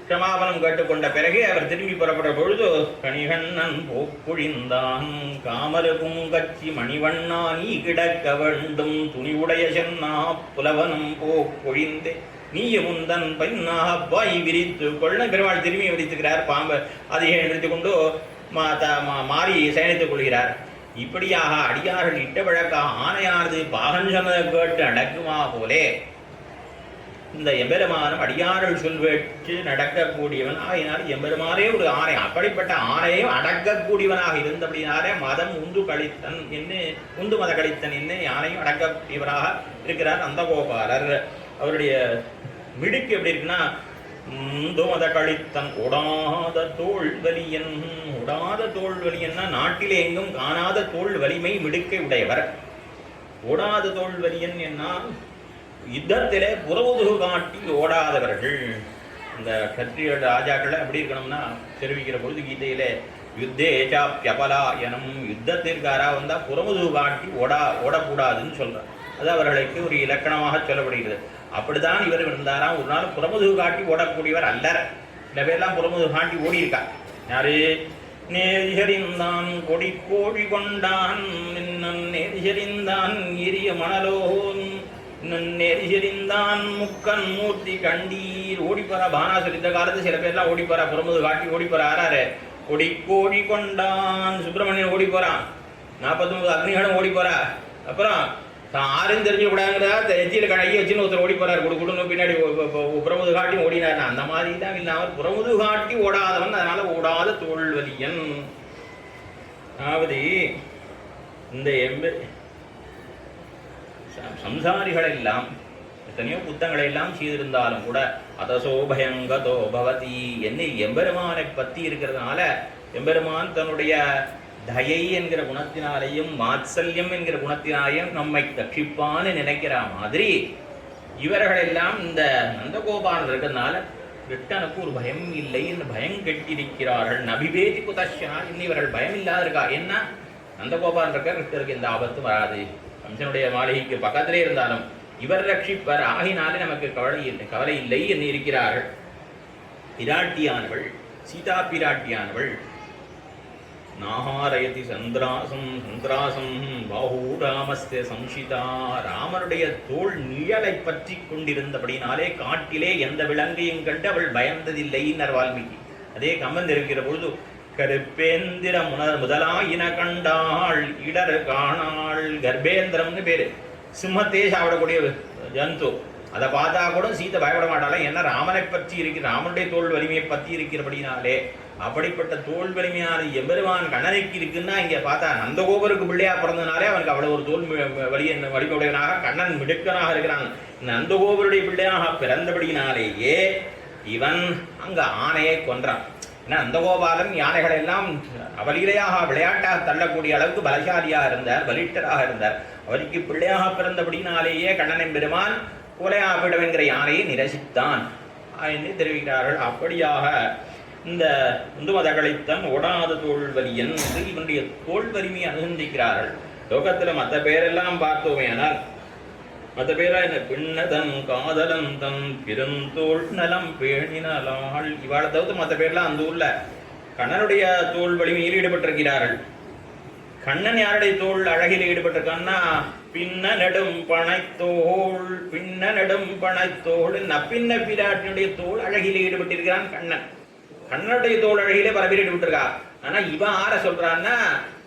க்ஷமாபனம் கேட்டுக்கொண்ட பிறகு அவர் திரும்பி புறப்பட பொழுது, கணிகண்ணன் போக்குழிந்தான் காமரு பூங்கச்சி மணிவண்ணா நீ கிடக்க வேண்டும் துணி உடைய சென்னா புலவனும் போக்குழிந்து நீயும் முந்தன் பைன்னாக பாய் விரித்து கொள்ள. பெருமாள் திரும்பி விரித்துக்கிறார். பாம்பை அதிக நிறுத்தி கொண்டு மாறி சயனித்துக் கொள்கிறார். இப்படியாக அடியார்கள் இட்ட வழக்காக ஆணையானது பாகன் சொன்னதை கேட்டு அடக்குமா போலே இந்த எம்பெருமானும் அடியார்கள் சொல்வேற்று நடக்கக்கூடியவன். ஆகினால் எம்பெருமானே ஒரு ஆணை. அப்படிப்பட்ட ஆணையும் அடக்கக்கூடியவனாக இருந்தபடினாலே மதம் உந்து கழித்தன் என்ன உந்து மத கழித்தன் என்ன யானையும் அடக்கக்கூடியவராக இருக்கிறார் நந்தகோபாலர். அவருடைய மிடுக்கு எப்படி இருக்குன்னா, உந்து மத கழித்தன் உடாத தோல் வலியன். உடாத தோல் வலியன்னா நாட்டிலே எங்கும் காணாத தோல் வலிமை மிடுக்கை உடையவர். ஓடாத தோல் வலியன் என்ன, யுத்தத்திலே புறமுதுகு காட்டி ஓடாதவர்கள். இந்த கத்திரிய ராஜாக்களை எப்படி இருக்கணும்னா தெரிவிக்கிற பொழுது கீதையிலே யுத்தேச்சாப்யபலாயனம், யுத்தத்திற்காரா வந்தால் புறமுதுகு காட்டி ஓடக்கூடாதுன்னு சொல்கிறார். அது அவர்களுக்கு ஒரு இலக்கணமாக சொல்லப்படுகிறது. அப்படிதான் இவர் இருந்தாராம். ஒரு நாள் புறமுதுகு காட்டி ஓடக்கூடியவர் அல்லர். சில பேர்லாம் புறமுதுகு காட்டி ஓடி இருக்கா. யாரு, நேரிசரிந்தான் கொடி கோழி கொண்டான் நேரிசரிந்தான் எரிய மணலோன் நெரிசெறிந்தான் முக்கன் மூர்த்தி கண்டீர். ஓடிப்போறா பானாசுரி. இந்த காலத்து சில பேர்லாம் ஓடிப்போறா, புறமுது காட்டி ஓடிப்போறா. ஆறாரு கொடி கோடி கொண்டான் சுப்பிரமணியன் ஓடி போறான். 49 அக்னிகளும் ஓடி போறா. அப்புறம் தான் ஆறுன்னு தெரிஞ்சக்கூடாதுங்கிறதா எச்சியில் கையை வச்சுன்னு ஒருத்தர் ஓடி போறாரு. குடுன்னு பின்னாடி புறமுது காட்டி ஓடினார். அந்த மாதிரி தான் இல்லாமல் புறமுது காட்டி ஓடாதவன், அதனால ஓடாத தோல்வலியன். அதாவது இந்த சம்சாரிகள் எல்லாம் எத்தனையோ புத்தங்களை எல்லாம் செய்திருந்தாலும் கூட அதசோ பயங்கதோ பவதி என்னை எம்பெருமானை பற்றி இருக்கிறதுனால எம்பெருமான் தன்னுடைய தயை என்கிற குணத்தினாலேயும் மாத்சல்யம் என்கிற குணத்தினாலேயும் நம்மை ரட்சிப்பான்னு நினைக்கிற மாதிரி இவர்கள் எல்லாம் இந்த நந்தகோபாலன் இருக்கிறதுனால கிருஷ்ணனுக்கு ஒரு பயம் இல்லை என்று பயம் கெட்டிருக்கிறார்கள். நபிபேதி குதஷா இன்னும் இவர்கள் பயம் இல்லாத இருக்கா. என்ன நந்தகோபாலன் இருக்க கிருஷ்ணருக்கு எந்த ஆபத்து வராது. கம்சனுடைய மாளிகைக்கு பக்கத்திலே இருந்தாலும் இவர் ரட்சிப்பர், ஆகினாலே நமக்கு கவலை இல்லை என்று இருக்கிறார்கள். பிராட்டியானவள் சீதா பிராட்டியானவள் நாகாரயதி சந்திராசம் பாஹூ ராமஸ்ய சம்சிதா. ராமனுடைய தோல் நிழலை பற்றி கொண்டிருந்தபடினாலே காட்டிலே எந்த விலங்கையும் கண்டு அவள் பயந்ததில்லைன்னர் வால்மீகி. அதே கம்பன் இருக்கிற பொழுது கருப்பேந்திர முதலாயின கண்டாள் இடர் காணாள். கர்ப்பேந்திரம்னு பேரு, சிம்மத்தே சாப்பிடக்கூடிய ஜந்து. அதை பார்த்தா கூட சீத்தை பயப்பட மாட்டாளே. என்ன ராமனை பற்றி இருக்கிற ராமனுடைய தோல் வலிமையை பற்றி இருக்கிறபடினாலே. அப்படிப்பட்ட தோல் வலிமையான எம்பெருமான் கண்ணனுக்கு இருக்குன்னா இங்கே பார்த்தா நந்தகோபருக்கு பிள்ளையா பிறந்தனாலே அவனுக்கு அவ்வளோ ஒரு தோல் வலிமையுடையவனாக கண்ணன் மிடுக்கனாக இருக்கிறான். நந்தகோபருடைய பிள்ளையாக பிறந்தபடினாலேயே இவன் அங்க ஆணையை கொன்றான். ஏன்னா நந்தகோபாலன் யானைகளை எல்லாம் அவலீலையாக விளையாட்டாக தள்ளக்கூடிய அளவுக்கு பலசாலியாக இருந்தார், பலிஷ்டராக இருந்தார். அவருக்கு பிள்ளையாக பிறந்தபடினாலேயே கண்ணனின் பெருமான் கோலையாபிடம் என்கிற யானையை நிரசித்தான் என்று தெரிவிக்கிறார்கள். அப்படியாக இந்த இந்துமதகளைத்தான் ஓடாத தோல்வலியன் என்று இவனுடைய தோல் வலிமையை அனுசந்திக்கிறார்கள். லோகத்தில் மற்ற பேரெல்லாம் பார்த்தோமே, ஆனால் மற்ற பேரா என்ன பின்னதன் காதலன் தன் பெருந்தோல் நலம் பேணினலாள். இவாளை தவிர்த்து மற்ற பேர்லாம் அந்த ஊர்ல கண்ணனுடைய தோல் வலிமையில் ஈடுபட்டிருக்கிறார்கள். கண்ணன் யாருடைய தோல் அழகில் ஈடுபட்டிருக்கான்னா பின்ன நெடும் பனைத்தோள் நப்பின்ன பிராட்டினுடைய தோல் அழகில் ஈடுபட்டிருக்கிறான் கண்ணன். கண்ணனுடைய தோல் அழகிலே பல பேர் ஈடுபட்டிருக்கா. ஆனா இவன் ஆற சொல்றான்னா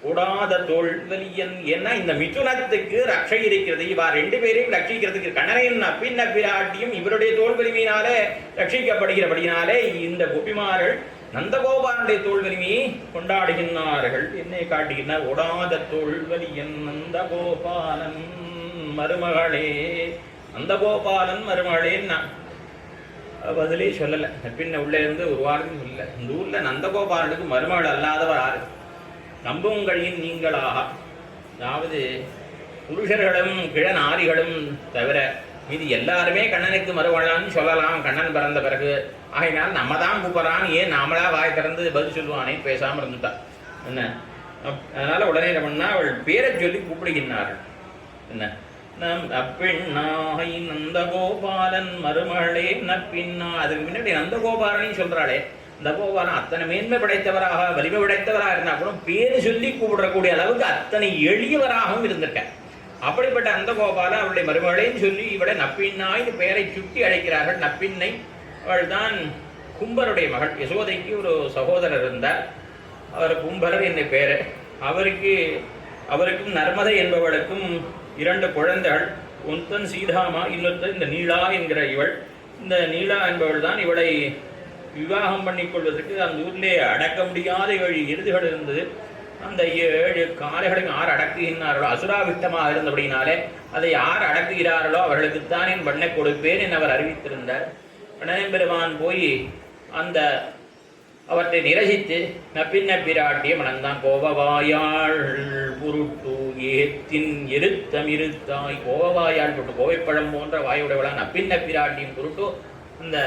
ஓடாத தோல்வலியன். ஏன்னா இந்த மிதுனத்துக்கு ரட்சை இருக்கிறது. இவா ரெண்டு பேரையும் ரட்சிக்கிறதுக்கு கண்ணனையும் நப்பின்ன பிராட்டியும் இவருடைய தோல் வலிமையினாலே ரட்சிக்கப்படுகிறபடினாலே இந்த கோபிமார்கள் நந்தகோபாலனுடைய தோல் வலிமையை கொண்டாடுகின்றார்கள். என்னை காட்டுகின்றார் ஓடாத தோல்வலியன் நந்தகோபாலன் மருமகளே. நந்தகோபாலன் மருமகளேன்னா பதிலே சொல்லலை. பின்ன உள்ளே இருந்து ஒரு வாரம் இல்லை. இந்த ஊர்ல நந்தகோபாலனுக்கு மருமகள் அல்லாதவர் ஆறு நம்புங்களின் நீங்களாக. அதாவது புருஷர்களும் கிழநாரிகளும் தவிர இது எல்லாருமே கண்ணனுக்கு மறுவாழான்னு சொல்லலாம். கண்ணன் பிறந்த பிறகு ஆகினால் நம்ம தான் கூப்பிட்றான், ஏன் நாமளா வாய் திறந்து பதில் சொல்லுவானே பேசாமல் இருந்துட்டான் என்ன. அதனால உடனே என்ன பண்ணா அவள் பேரை சொல்லி கூப்பிடுகின்றார்கள். என்ன நப்பெண்ணாய் நந்தகோபாலன் மருமகளே நப்பின்னா. அதுக்கு முன்னாடி நந்தகோபாலனையும் சொல்றாளே. நந்தகோபாலன் அத்தனை மேன்மை படைத்தவராக வலிமை படைத்தவராக இருந்தா கூட பேரு சொல்லி கூப்பிடக்கூடிய அளவுக்கு அத்தனை எளியவராகவும் இருந்திருக்க. அப்படிப்பட்ட நந்தகோபாலன் அவளுடைய மருமகளையும் சொல்லி இவளை நப்பின்னாய் பெயரை சுட்டி அழைக்கிறார்கள். நப்பின்னை அவள் தான் கும்பருடைய மகள். யசோதைக்கு ஒரு சகோதரர் இருந்தார், அவர் கும்பரர் என்னை பேரு. அவருக்கும் நர்மதை என்பவளுக்கும் 2 குழந்தைகள். ஒருத்தன் சீதாமா, இன்னொருத்தன் இந்த நீலா என்கிற இவள். இந்த நீலா என்பவள் தான் இவளை விவாகம் பண்ணிக்கொள்வதற்கு அந்த ஊரிலே அடக்க முடியாத 7 எருதுகள் இருந்தது. அந்த 7 காளைகளையும் யார் அடக்குகின்றார்களோ அசுராவிட்டமாக இருந்தபடினாலே அதை யார் அடக்குகிறார்களோ அவர்களுக்குத்தான் என் பண்ணை கொடுப்பேன் என்று அவர் அறிவித்திருந்தார். கண்ணன் பெருமான் போய் அந்த அவற்றை நிரசித்து நப்பின்ன பிராட்டிய மனந்தான். கோபவாயாள் புருட்டு ஏத்தின் இருத்தாய். கோபவாயாள் பொருட்டு கோவைப்பழம் போன்ற வாயுடையவளான் நப்பின்ன பிராட்டியின் பொருட்டு அந்த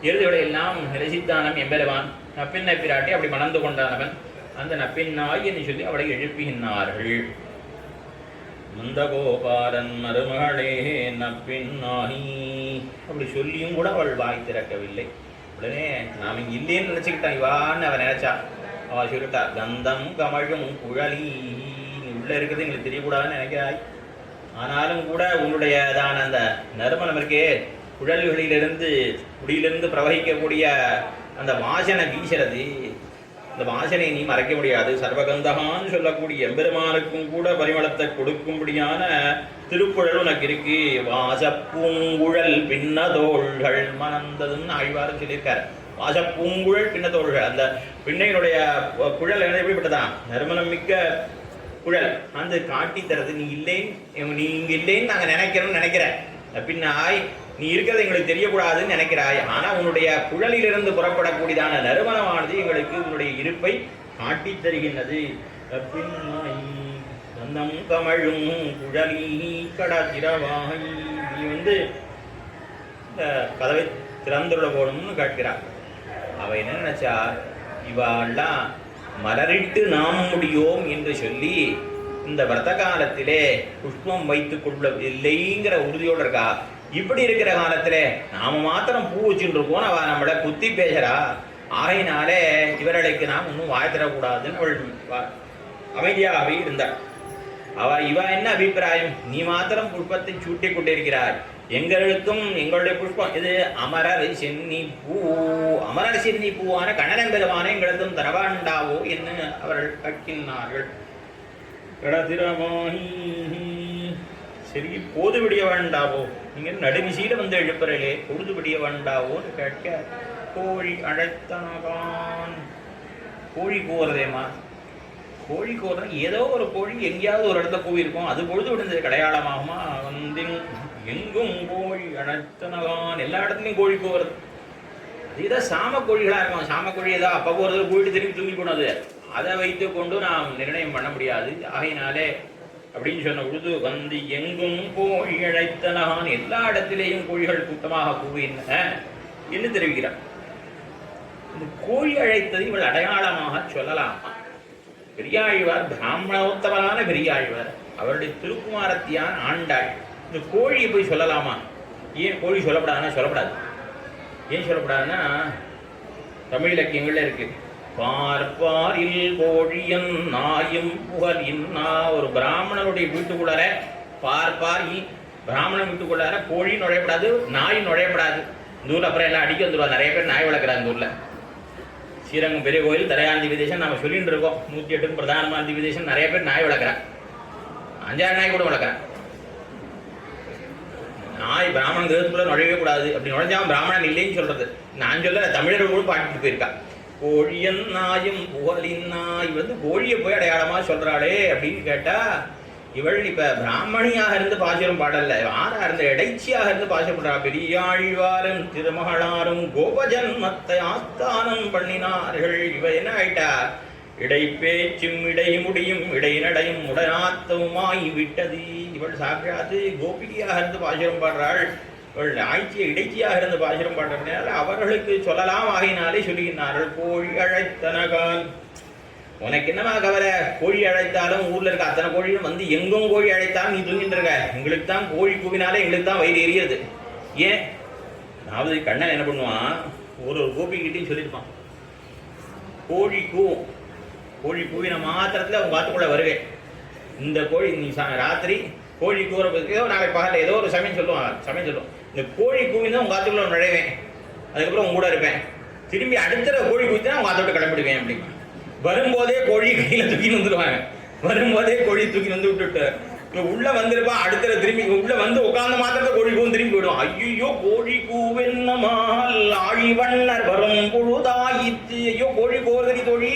எருதுகளை எல்லாம் நிரசித்தானம் எம்பெருவான். நப்பின்ன பிராட்டி அப்படி மணந்து கொண்டானவன். அந்த நப்பின்னாய் என்று சொல்லி அவளை எழுப்புகின்றார்கள். நந்தகோபாலன் மருமகளே நப்பின்னாய் அப்படி சொல்லியும் கூட அவள் வாய் திறக்கவில்லை. உடனே நாம் இங்கே இல்லைன்னு நினச்சிக்கிட்டான் இவான்னு அவன் நினைச்சா. அவள் சொல்லிட்டா கந்தம் கமழும் குழலி. நீ உள்ளே இருக்கிறது எங்களுக்கு தெரியக்கூடாதுன்னு நினைக்கிறாய். ஆனாலும் கூட உன்னுடையதான அந்த நறுமணம் இருக்கே, குழல்களிலிருந்து குடியிலிருந்து பிரவகிக்கக்கூடிய அந்த வாசனை வீசுறது, அந்த வாசனை நீ மறைக்க முடியாது. சர்வகந்தகான்னு சொல்லக்கூடிய எம்பெருமானுக்கும் கூட பரிமளத்தை கொடுக்கும்படியான திருக்குழல் உனக்கு இருக்கு. வாசப்பூங்குழல் பின்னதோள்கள் மணந்ததுன்னு ஆழ்வாரும் சொல்லியிருக்காரு. வாசப்பூங்குழல் பின்னதோள்கள், அந்த பின்னையினுடைய குழல் எப்படிப்பட்டதான் நறுமணம் மிக்க குழல். அந்த காட்டி தரது நீ இல்லைன்னு, நீ இங்கே இல்லைன்னு நாங்கள் நினைக்கிறேன். பின்னாய் நீ இருக்கிறது எங்களுக்கு தெரியக்கூடாதுன்னு நினைக்கிறாய். ஆனால் உன்னுடைய குழலிலிருந்து புறப்படக்கூடியதான நறுமணமானது எங்களுக்கு உன்னுடைய இருப்பை காட்டி தருகின்றது. பின்னாய் நந்தம் கமழும் குழலி கடத்திரவாய், நீ இந்த கதவை திறந்துள்ள போகணும்னு கேட்கிறார். அவ என்ன நினைச்சா, இவாள்லாம் மலரிட்டு நாம் முடியோம் என்று சொல்லி இந்த விரத காலத்திலே புஷ்பம் வைத்துக் கொள்ளவில்லைங்கிற உறுதியோடு இருக்கா. இப்படி இருக்கிற காலத்துல நாம மாத்திரம் பூ வச்சுட்டு இருக்கோம், அவ நம்மளை குத்தி பேசுறா. ஆகையினாலே இவர்களுக்கு நாம் இன்னும் வாழ்த்திடக்கூடாதுன்னு அவள் அமைதியாகவே இருந்தாள். இவ என்ன அபிப்பிராயம், நீ மாத்திரம் புஷ்பத்தை சூட்டி கொண்டிருக்கிறாய், எங்களுக்கும் எங்களுடைய புஷ்பம் இது அமரர் சென்னி பூ, அமரர் சென்னி பூவான கண்ணன் பெருமான எங்களுக்கும் தரவாண்டாவோ என்று அவர்கள் கற்கின்றார்கள். சரி, போது விடிய வேண்டாவோ, நீங்க நடுநிசையில எழுப்புறே, பொழுது விடிய வேண்டாவோன்னு கேட்க, கோழி அழைத்தனகான், கோழி கூறதேமா, கோழி கூற ஏதோ ஒரு கோழி எங்கேயாவது ஒரு இடத்துல போயிருக்கோம், அது பொழுது விடுந்தது அடையாளமாகுமா? எங்கும் கோழி அழைத்தனகான், எல்லா இடத்துலையும் கோழி கூறுறது. இதுதான் சாம கோழிகளா இருக்கும். சாம கோழி ஏதோ அப்போ போகிறது போயிட்டு திரும்பி தூங்கி போனது, அதை வைத்து கொண்டு நாம் நிர்ணயம் பண்ண முடியாது. ஆகையினாலே அப்படின்னு சொன்ன பொழுது எங்கும் கோழி அழைத்தனகான், எல்லா இடத்திலேயும் கோழிகள் கூட்டமாக கூவின என்று தெரிவிக்கிறார். இந்த கோழி அழைத்தது இவள் அடையாளமாக சொல்லலாமா? பெரியாழ்வார் பிராமணோத்தமரான பெரியாழ்வார், அவருடைய திருக்குமாரத்தியான ஆண்டாள் இந்த கோழியை போய் சொல்லலாமா? ஏன் கோழி சொல்லப்படாதுன்னா சொல்லப்படாது. ஏன் சொல்லப்படாதுன்னா தமிழ் இலக்கியங்கள்ல இருக்கு. பார்ப்பாரில் கோழியன் நாயும் புகழ் இன்னா, ஒரு பிராமணனுடைய வீட்டுக்குள்ளார பார்ப்பார், பிராமணன் வீட்டுக்குள்ளார கோழி நுழையப்படாது, நாய் நுழையப்படாது. இந்த ஊரில் அப்புறம் எல்லாம் அடிக்க வந்துடுவாங்க. நிறைய பேர் நாய் வளர்க்குறாங்க இந்த ஊரில். ஸ்ரீரங்கம் பெரிய கோயில் தரையாந்தி விதேசம் நம்ம சொல்லிட்டு இருக்கோம். 108 பிரதானமாந்தி விதேசம் நிறைய பேர் நாய் வளர்க்குறாங்க. 5-6 நாய் கூட வளர்க்குறாங்க. நாய் பிராமணன் கிரகத்துக்குள்ள நுழையவே கூடாது, அப்படி நுழைஞ்சாலும் பிராமணன் இல்லைன்னு சொல்றது. நான் சொல்ல தமிழர்களும் பாட்டுட்டு போயிருக்கா. கோழியன் நாயும் புகழின் நாய் கோழியை போய் அடையாளமா சொல்றாளே அப்படின்னு கேட்டா, இவள் இப்ப பிராமணியாக இருந்து பாசுரம் பாடல, ஆறா இருந்த இடைச்சியாக இருந்து பாசுரம் பண்றா. பெரியாழ்வாரும் திருமகளாரும் கோபஜன்மத்தை ஆஸ்தானம் பண்ணினார்கள். இவ என்ன ஆயிட்டா, இடை பேச்சும் இடை முடியும் இடை நடையும் உடனாத்தவுமாய் விட்டது. இவள் சாட்சாத்து கோபிகையாக இருந்து பாசுரம் பாடுறாள். இவள் ஆய்ச்சிய இடைச்சியாக இருந்து பாசுரம் பாடுறதுனால அவர்களுக்கு சொல்லலாம். ஆகினாலே சொல்லுகின்றார்கள். கோழி அழைத்தனகான், உனக்கு என்னமா கவலை? கோழி அழைத்தாலும் ஊர்ல இருக்க அத்தனை கோழியும் எங்கும் கோழி அழைத்தாலும் நீ தூங்கிட்டு இருக்க. எங்களுக்கு தான் கோழி கூவினாலே எங்களுக்கு தான் வயிறு எரியுது. ஏன்? அதாவது கண்ணன் என்ன பண்ணுவான், ஒரு கோபிக்கிட்டையும் சொல்லியிருப்பான், கோழி கூவும், கோழி கூவின மாத்திரத்தில் உங்க வாத்துக்குள்ள வருவேன். இந்த கோழி நீ ராத்திரி கோழி கூறப்பதுக்கு ஏதோ நாளைக்கு பகலில் ஏதோ ஒரு சமயம் சொல்லுவோம். இந்த கோழி கூவினா உங்க வாத்துக்குள்ள நுழைவேன், அதுக்கப்புறம் உங்க கூட இருப்பேன். திரும்பி அடுத்த கோழி கூவினா உங்க வாத்தோட கிளம்பிடுவேன். அப்படி வரும்போதே கோழி கையில தூக்கி வந்துடுவாங்க. வரும்போதே கோழி தூக்கி வந்து விட்டுட்டு உள்ள வந்திருப்பான். அடுத்த திரும்பி உள்ள வந்து உட்கார்ந்த மாத்திரத்தை கோழி கூவும் திரும்பி போயிடுவான். ஐயோ கோழி கூவென்னமால் ஆழிவண்ணர் வரும் பொழுதாயித்து. ஐயோ கோழி கோவதறி தோழி,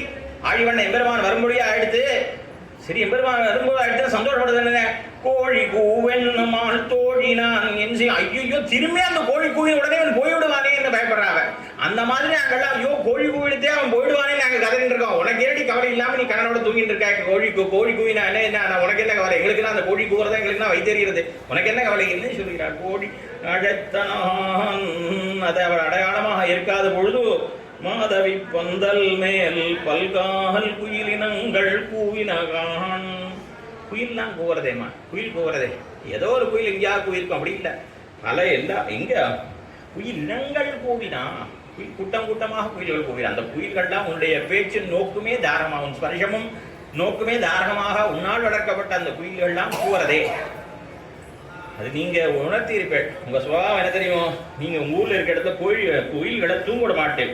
ஆழிவண்ணன் எம்பெருமான் வரும்படியா ஆயிடுத்து. சரி, எம்பெருமான் வரும்போது ஆயிடுத்து சந்தோஷப்படுது. என்ன கோழி கூவென்னமால் தோழி நான் என் செய்ய. ஐயோ திரும்பி அந்த கோழி கூவின உடனே அவன் போய்விடுவானே என்று பயப்படுறாங்க. அந்த மாதிரி நாங்கள்லாம் ஐயோ கோழி கூவிடுத்தே அவன் போயிடுவானே நாங்கள் கதறிட்டு இருக்கோம். உனக்கு ஏடி கவலை இல்லாமல் நீ கண்ணனோட தூங்கிட்டு இருக்க. கோழி கூவினா என்ன, உனக்கு என்ன கவலை? எங்களுக்குன்னா அந்த கோழி கூவுறதா எங்களுக்கு தான் வைத்தறிகிறது. உனக்கு என்ன கவலை இல்லைன்னு சொல்லுகிறார். கோழி அழைத்தனான், அதை அவர் அடையாளமாக இருக்காத பொழுது மாதவி பந்தல் மேல் பல்கால் குயிலினங்கள் கூவினகான். குயில்லாம் கூவுறதேம்மா, குயில் கூவுறதே ஏதோ ஒரு குயில் எங்கேயாவது கூயிருக்கும். அப்படி இல்லை, பல எல்லாம் எங்க குயில் இனங்கள் கூவினா, குயில் கூட்டம் கூட்டமாக குயில்கள் கூவினா. அந்த குயில்கள்லாம் உன்னுடைய பேச்சின் நோக்குமே தாரமாகும், ஸ்பர்ஷமும் நோக்குமே தாரகமாக உன்னால் வளர்க்கப்பட்ட அந்த குயில்கள்லாம் கூவுறதே. அது நீங்க உணர்த்தியிருப்பேன். உங்க சுபாவம் என்ன தெரியும்? நீங்க உங்க ஊர்ல இருக்க இடத்துல குயில்களை தூங்கிட மாட்டேன்.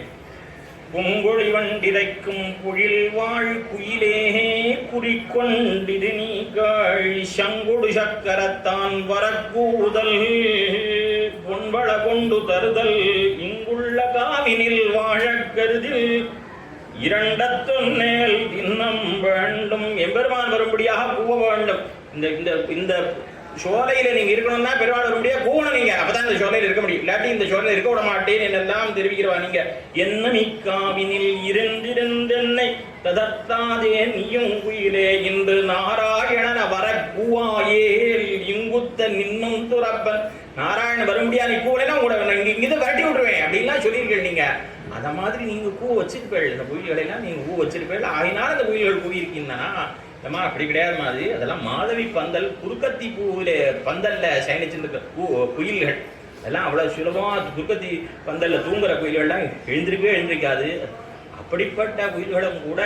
பூங்கொழி வண்டிரைக்கும் குயில் வாழ் குயிலே குறிக்கொண்டிது நீகள் சங்கொடு சக்கரத்தான் வரக்கூதல் பொன்வள கொண்டு தருதல் இங்குள்ள காவினில் வாழக் கருதில் இரண்டத்தொன்னேல் இன்னம் வேண்டும். எம்பெருமான் வரும்படியாக கூவ வேண்டும். இந்த இந்த இந்த சோலையில நீங்க இருக்கணும்னா பெருமாள் வரும்படியாக கூவணும். நீங்க அப்பதான் இந்த சோலையில் இருக்க முடியும். இல்லாட்டி இந்த சோலையில் இருக்க விட மாட்டேன் என்னெல்லாம் தெரிவிக்கிறவா நீங்க. என்ன மிக்காவினில் இருந்திருந்தென்னை ததத்தாதே நீயும் குயிலே இன்று நாராயணன வர கூவாயேல் இங்குத்த நின்னும் துறப்பன். நாராயணன் வரும்படியா நீ கூவலைன்னா உங்களோட இங்கிருந்து விரட்டி விட்டுருவேன் அப்படின்லாம் சொல்லியிருக்கீங்க. நீங்க அத மாதிரி நீங்க பூ வச்சிருப்பேள். இந்த குயில்களை எல்லாம் நீங்க பூ வச்சிருப்பேள். ஆகினால இந்த குயில்கள் கூவியிருக்கீங்கன்னா நம்ம அப்படி கிடையாது மாதிரி. அதெல்லாம் மாதவி பந்தல் குறுக்கத்தி பூவில பந்தல்ல சயனிச்சிருக்க குயில்கள் அதெல்லாம் அவ்வளவு சுலபமா குறுக்கத்தி பந்தல்ல தூங்குற குயில்கள்லாம் எழுந்திருக்காது. அப்படிப்பட்ட குயில்களும் கூட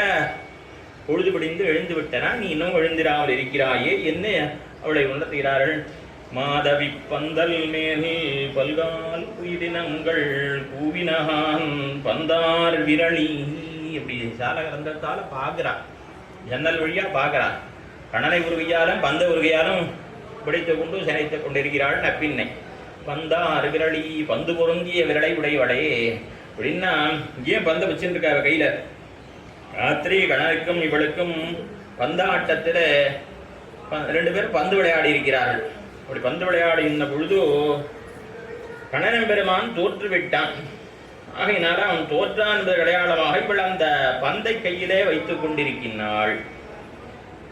பொழுது படிந்து எழுந்து விட்டனா நீ இன்னும் எழுந்திராமல் இருக்கிறாயே என்ன அவளை உணர்த்துகிறார்கள். மாதவி பந்தல் மேல் பல்கால் குயிலினங்கள் கூவினகான் பந்தார் விரளி. அப்படி சாலகரந்தால பார்க்கிறா, ஜன்னல் வழியா பார்க்கிறா. கணனை உருகையாலும் பந்த உருகையாலும் பிடித்து கொண்டு சினைத்துக் கொண்டிருக்கிறாள் நப்பின்னை. பந்தார் விரளி பந்து பொருந்திய விரலை உடையவளே அப்படின்னா ஏன் பந்த வச்சுருக்கா கையில. ராத்திரி கணனுக்கும் இவளுக்கும் பந்தாட்டத்தில் 2 பேர் பந்து விளையாடி இருக்கிறார்கள். அப்படி பந்து விளையாடி இருந்த பொழுது கண்ணன் பெருமான் தோற்றுவிட்டான். ஆகையினால அவன் தோற்றான் என்பது அடையாளமாக இவள் அந்த பந்தை கையிலே வைத்துக் கொண்டிருக்கிறாள்.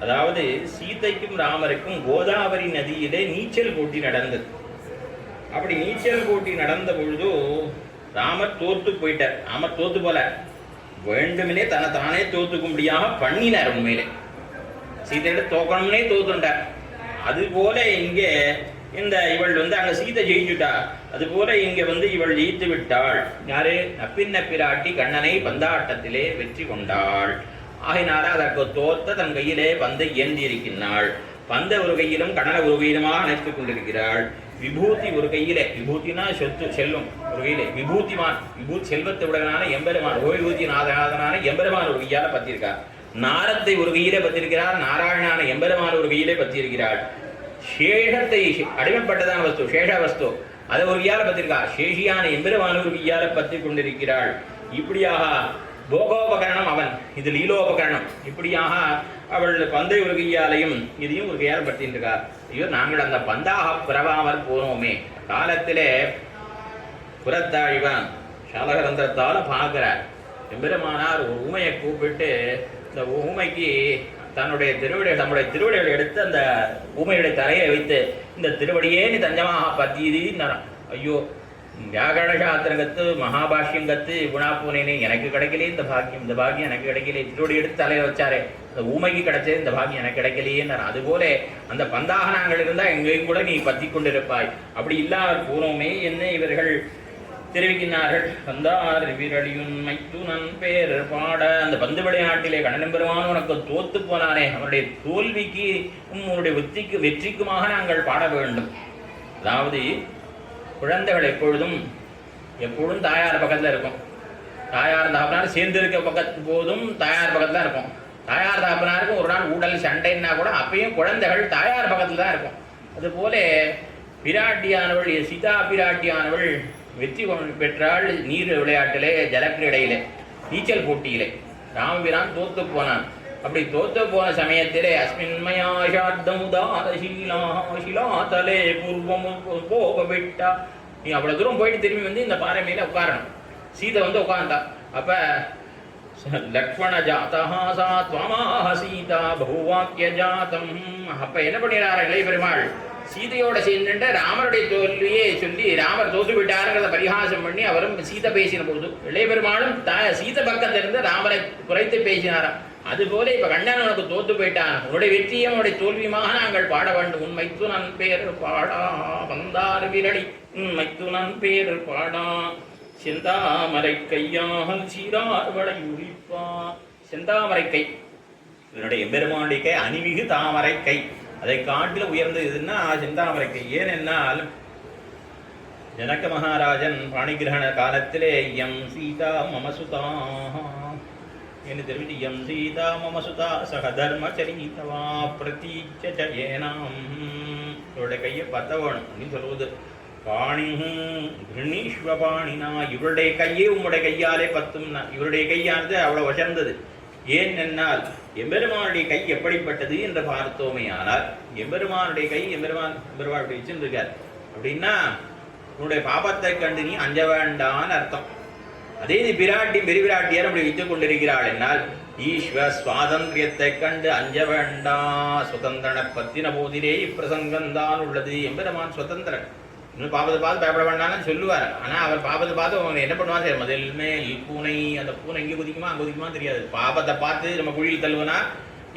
அதாவது சீதைக்கும் ராமருக்கும் கோதாவரி நதியிலே நீச்சல் போட்டி நடந்தது. அப்படி நீச்சல் போட்டி நடந்த பொழுது ராமர் தோற்று போயிட்டார். ராமர் தோத்து போல வேண்டுமெனே தானே தோத்துக்கும்படியாக பண்ணினார். உண்மையிலே சீதையிட தோக்கணும்னே தோத்துண்டார். அதுபோல இங்கே இந்த இவள் அங்க சீதை ஜெயிச்சுட்டா. அதுபோல இங்க இவள் ஜெயித்து விட்டாள். யாரு? நப்பின்ன பிராட்டி கண்ணனை பந்தாட்டத்திலே வெற்றி கொண்டாள். ஆகினால அதற்கு தோத்த தன் கையிலே பந்தை ஏந்தி இருக்கின்றாள். பந்த ஒரு கையிலும் கண்ணனை ஒரு கையிலுமாக அணைத்துக் கொண்டிருக்கிறாள். விபூதி ஒரு கையிலே, விபூத்தினா சொத்து செல்வம் ஒரு கையிலே, விபூதிமான் விபூதி செல்வத்தை உடனான எம்பெருமான் ஓய்வூதி நாதனான எம்பெருமான் ஒரு கையால பத்திருக்கார். நாரத்தை ஒரு கையிலே பத்திருக்கிறார். நாராயணான எம்பெருமான் ஒரு கையிலே பத்திருக்கிறாள். சேஷத்தை அடிமைப்பட்டதான வஸ்து சேஷ வஸ்து அதை ஒரு கையால பத்திருக்கா. சேஷியான எம்பெருமான் ஒரு கையால பற்றி கொண்டிருக்கிறாள். இப்படியாக போகோபகரணம் அவன், இது லீலோபகரணம். இப்படியாக அவள் பந்தை ஒரு கையாலையும் இதையும் ஒரு கையால் பற்றிட்டு இருக்கா. ஐயோ, நாங்கள் அந்த பந்தாக பிறவாமல் போனோமே. காலத்திலே புறத்தாழ்வான் சாலகரந்திரத்தால பார்க்கிறார். எம்பெருமானார் ஒரு ஊமையை கூப்பிட்டு இந்த ஊமைக்கு தன்னுடைய திருவடிகளை எடுத்து அந்த ஊமையுடைய தரையை வைத்து இந்த திருவடியே நீ தஞ்சமாக பத்தியது. ஐயோ, வியாகரண சாஸ்திரம் கத்து மகாபாஷ்யம் கத்து குணா போனேனே, எனக்கு கிடைக்கலையே இந்த பாக்கியம். இந்த பாக்கியம் எனக்கு கிடைக்கலையே. திருவடி எடுத்து தலையை வச்சாரே, இந்த ஊமைக்கு கிடைச்சது இந்த பாக்கியம் எனக்கு கிடைக்கலையே. அதுபோல அந்த பந்தாக நாங்கள் இருந்தால் எங்கேயும் கூட நீ பத்தி கொண்டிருப்பாய். அப்படி இல்லாத பூர்வமே என்ன இவர்கள் தெரிவிக்கின்றார்கள். பந்தார் விரலியுண்மைத்து நன் பேர் பாட. அந்த பந்து விளையாட்டிலே கண்ணன் பெருமான் உனக்கு தோத்து போனானே, அவனுடைய தோல்விக்கு உன்னுடைய வெற்றிக்குமாக நாங்கள் பாட வேண்டும். அதாவது குழந்தைகள் எப்பொழுதும் தாயார் பக்கத்தில் இருக்கும். தாயார் தாப்பனார் சேர்ந்து இருக்க பக்கத்து போதும் தாயார் பக்கத்தில் தான் இருக்கும். தாயார் தாப்பனாருக்கும் ஒரு நாள் உடல் சண்டைன்னா கூட அப்பயும் குழந்தைகள் தாயார் பக்கத்தில் தான் இருக்கும். அதுபோல பிராட்டியானவள், சீதா பிராட்டியானவள் வெற்றி பெற்றாள் நீர் விளையாட்டிலே, ஜலக்கிரீடையிலே, நீச்சல் போட்டியிலே. ராமபிரான் தோத்து போனான். அப்படி தோத்து போன சமயத்திலே அஸ்மின்மயாஷாத்தமுதாரசீலாதலே பூர்வம் போகவிட்டா. நீ அவ்வளவு தூரம் போயிட்டு திரும்பி இந்த பாறை மேல உட்காரணும். சீதை உட்கார்ந்தா. அப்ப லக்ஷ்மண ஜாதா சா துவமாக சீதா பகுவாக்கிய ஜாதம். அப்ப என்ன பண்ணிடுறாரு இளைய பெருமாள்? சீதையோட சேர்ந்துட்டு ராமருடைய தோல்வியே சொல்லி ராமர் தோற்று விட்டாருங்கிறத பரிகாசம் பண்ணி அவரும் சீதை பேசின போது இளைய பெருமாளும் சீதை பக்கத்திலிருந்து ராமரை குறைத்து பேசினாராம். அதுபோல இப்ப கண்ணன் உனக்கு தோத்து போயிட்டான், உன்னுடைய வெற்றியும் உன்னுடைய தோல்வியுமாக நாங்கள் பாட வேண்டும். உண்மைத்து நன் பேர் பாடா வந்தார் விரடி உண்மைத்து நன் பேர் பாடா செந்தாமரை கையால் சீரார்வளை உரிப்பா. செந்தாமரை கை, இதனுடைய எம்பெருமானுடைய கை அணிமிகு தாமரை கை. அதை காட்டில் உயர்ந்தது எதுன்னா செந்தாமரைக்கை. ஏனென்னால் ஜனக மகாராஜன் பாணிகிரகண காலத்திலே எம் சீதா மமசுதா என்று தெரிவித்து எம் சீதா மமசுதா சகதர்மச்சரீதவா பிரதீச்ச ஏனாம் இவருடைய கையை பத்த வேணும் அப்படின்னு சொல்வது. பாணிஹும் கிருணீஸ்வ பாணினா இவருடைய கையே உம்முடைய கையாலே பத்தும்னா இவருடைய கையானது அவ்வளவு உயர்ந்தது. ஏன் என்னால் எம்பெருமானுடைய கை எப்படிப்பட்டது என்று பார்த்தோமே. ஆனால் எம்பெருமானுடைய கை எம்பெருமான் வச்சிருந்திருக்கார் அப்படின்னா உன்னுடைய பாபத்தை கண்டு நீ அஞ்ச வேண்டான்னு அர்த்தம். அதே நீ பிராட்டி பெருவிராட்டியார் அப்படி வைத்துக் கொண்டிருக்கிறாள் என்னால் ஈஸ்வர சுவாதந்திரியத்தை கண்டு அஞ்ச வேண்டா. சுதந்திரனை பத்தின போதிலே இப்பிரசங்கம்தான் உள்ளது. எம்பெருமான் சுதந்திரன். இன்னும் பாபத்தை பார்த்து பயப்பட வேண்டாம்னு சொல்லுவார். ஆனால் அவர் பாபத்தை பார்த்து அவங்க என்ன பண்ணுவாங்க, சரி முதல் மேல் பூனை, அந்த பூனை இங்கே குதிக்குமா அங்கே குதிக்குமா தெரியாது. பாபத்தை பார்த்து நம்ம குழியில் தள்ளுவனா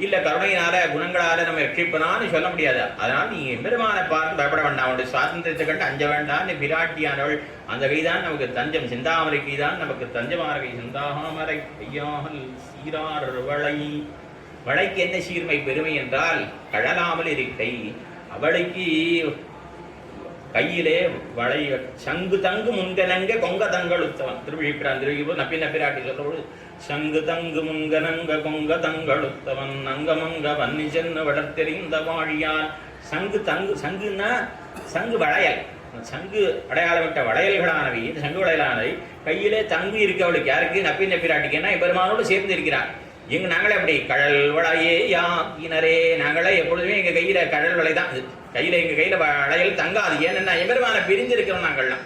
இல்லை கருணையினால குணங்களால நம்ம ரட்சிப்பனான்னு சொல்ல முடியாது. அதனால் நீ எம்பெருமானை பார்த்து பயப்பட வேண்டாம். அவனுடைய சுவாதந்திரத்தை கண்டு அஞ்ச வேண்டாம். பிராட்டியானவள் அந்த கைதான் நமக்கு தஞ்சம். செந்தாமரை கைதான் நமக்கு தஞ்சமான கை. செந்தாமரை கையால் சீரார் வளை. வளைக்கு என்ன சீர்மை பெருமை என்றால் கழலாமல் இருக்கை. அவளைக்கு கையிலே வளை சங்கு தங்கு முன்கனங்க கொங்க தங்கள் உத்தவன். திருவிழிப்பிரான் திருவிழி நப்பின பிராட்டி சொல்றபோது சங்கு தங்கு முன்கனங்க கொங்க தங்களுத்தவன் அங்கமங்க வன்னி சென்னு வளர்த்தெறிந்த வாழியான். சங்கு தங்கு சங்குன்னா சங்கு வளையல். சங்கு அடையாளமிட்ட வளையல்களானவை. இந்த சங்கு வளையலானவை கையிலே தங்கு இருக்கவளுக்கு யாருக்கு நப்பின பிராட்டிக்குன்னா பெருமானோடு சேர்ந்து இருக்கிறார். நாங்களே அப்படி கழல் வளையே யாக்கினரே. நாங்களே எப்பொழுதுமே எங்கள் கையில் கழல் வளை தான். கையில் எங்கள் கையில் வளையல் தங்காது. ஏன்னா எம்பெருமானை பிரிஞ்சிருக்கிறோம் நாங்கள்லாம்.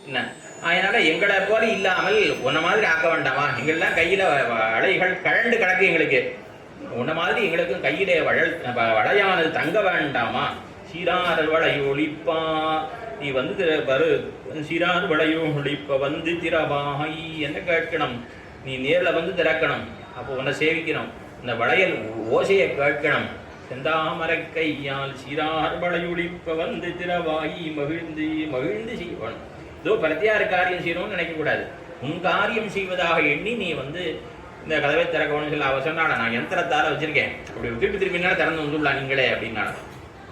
என்ன அதனால எங்களை போல இல்லாமல் உன்ன மாதிரி ஆக்க வேண்டாமா. எங்கள்லாம் கையில் வளைகள் கழண்டு கிடக்கு. எங்களுக்கு உன்ன மாதிரி எங்களுக்கும் கையிலே வளையானது தங்க வேண்டாமா. சீரார் வளையொழிப்பா நீ வந்து வரு. சீரார் வளையொழிப்ப வந்து திரவாய் என்ன கேட்கணும். நீ நேரில் வந்து திறக்கணும். அப்போ உன்னை சேவிக்கணும். இந்த வளையல் ஓசையை கேட்கணும். செந்தாமரை கையால் சீரார் வளையொழிப்ப வந்து திரவாயி மகிழ்ந்து மகிழ்ந்து செய்வன். இதோ பிரத்தியார் காரியம் செய்யணும்னு நினைக்கக்கூடாது. உன் காரியம் செய்வதாக எண்ணி நீ வந்து இந்த கதவை திறக்கணும்னு சொல்லி அவ சொன்னாடா நான் யந்திரத்தால் வச்சிருக்கேன். அப்படி திருப்பி திரும்பினாலும் திறந்து வந்துடலாம் நீங்களே அப்படின்னா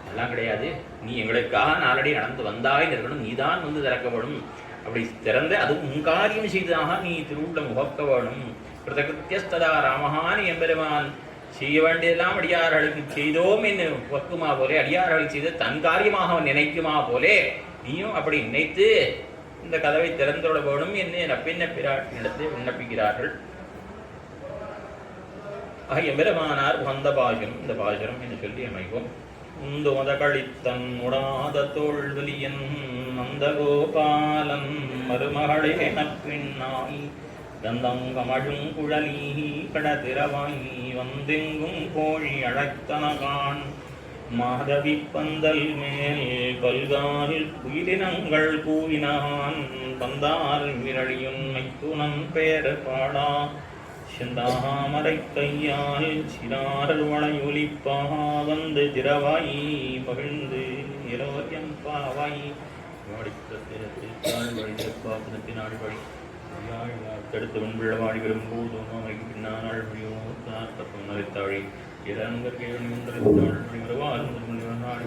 அதெல்லாம் கிடையாது. நீ எங்களுக்காக நாளடி நடந்து வந்தாய் இருக்கணும். நீ தான் வந்து திறக்கப்படும். அப்படி திறந்த அதுவும் உன் காரியம் செய்ததாக நீ திருவுள்ளம் உகக்க வேணும். கிருதகிருத்தியஸ்ததா ராமஹானி எம்பெருமான் செய்ய வேண்டியதெல்லாம் அடியார்களுக்கு செய்தோம் என்று வக்குமா போலே அடியார்களுக்கு செய்து தன் காரியமாக அவன் நினைக்குமா போலே நீயும் அப்படி நினைத்து இந்த கதவை திறந்துவிட வேணும் என்று நப்பின்ன பிராட்டினிடத்தை விண்ணப்பிக்கிறார்கள். எம்பெருமானார் உகந்த பாசுரம் இந்த பாசுரம் என்று சொல்லி அமைக்கும். உந்தோத கழித்தன் உடாத தோல்வலியன் நந்த கோபாலன் மருமகளே நப்பின்னாய் கந்தங்கமழும் குழலி கடதிரவாய் வந்தெங்கும் கோழி அழைத்தனகான் மாதவி பந்தல் மேல் பல்கால் குயிலினங்கள் கூவினான் பந்தால் விரளியும் மைத்துனன் பேர பாடா செந்தாமரை கையால் சிறாரல் வளையொலிப்பா வந்து திரவாயி மகிழ்ந்து இரோரியம் பாவாய் நாடுபடி தடுத்து வெண்பிழவாடி விரும்போது அவைக்கு பின்னாள் மொழியோ தப்பம் நரைத்தாழி இரங்கற்கை வருவாள் நாடு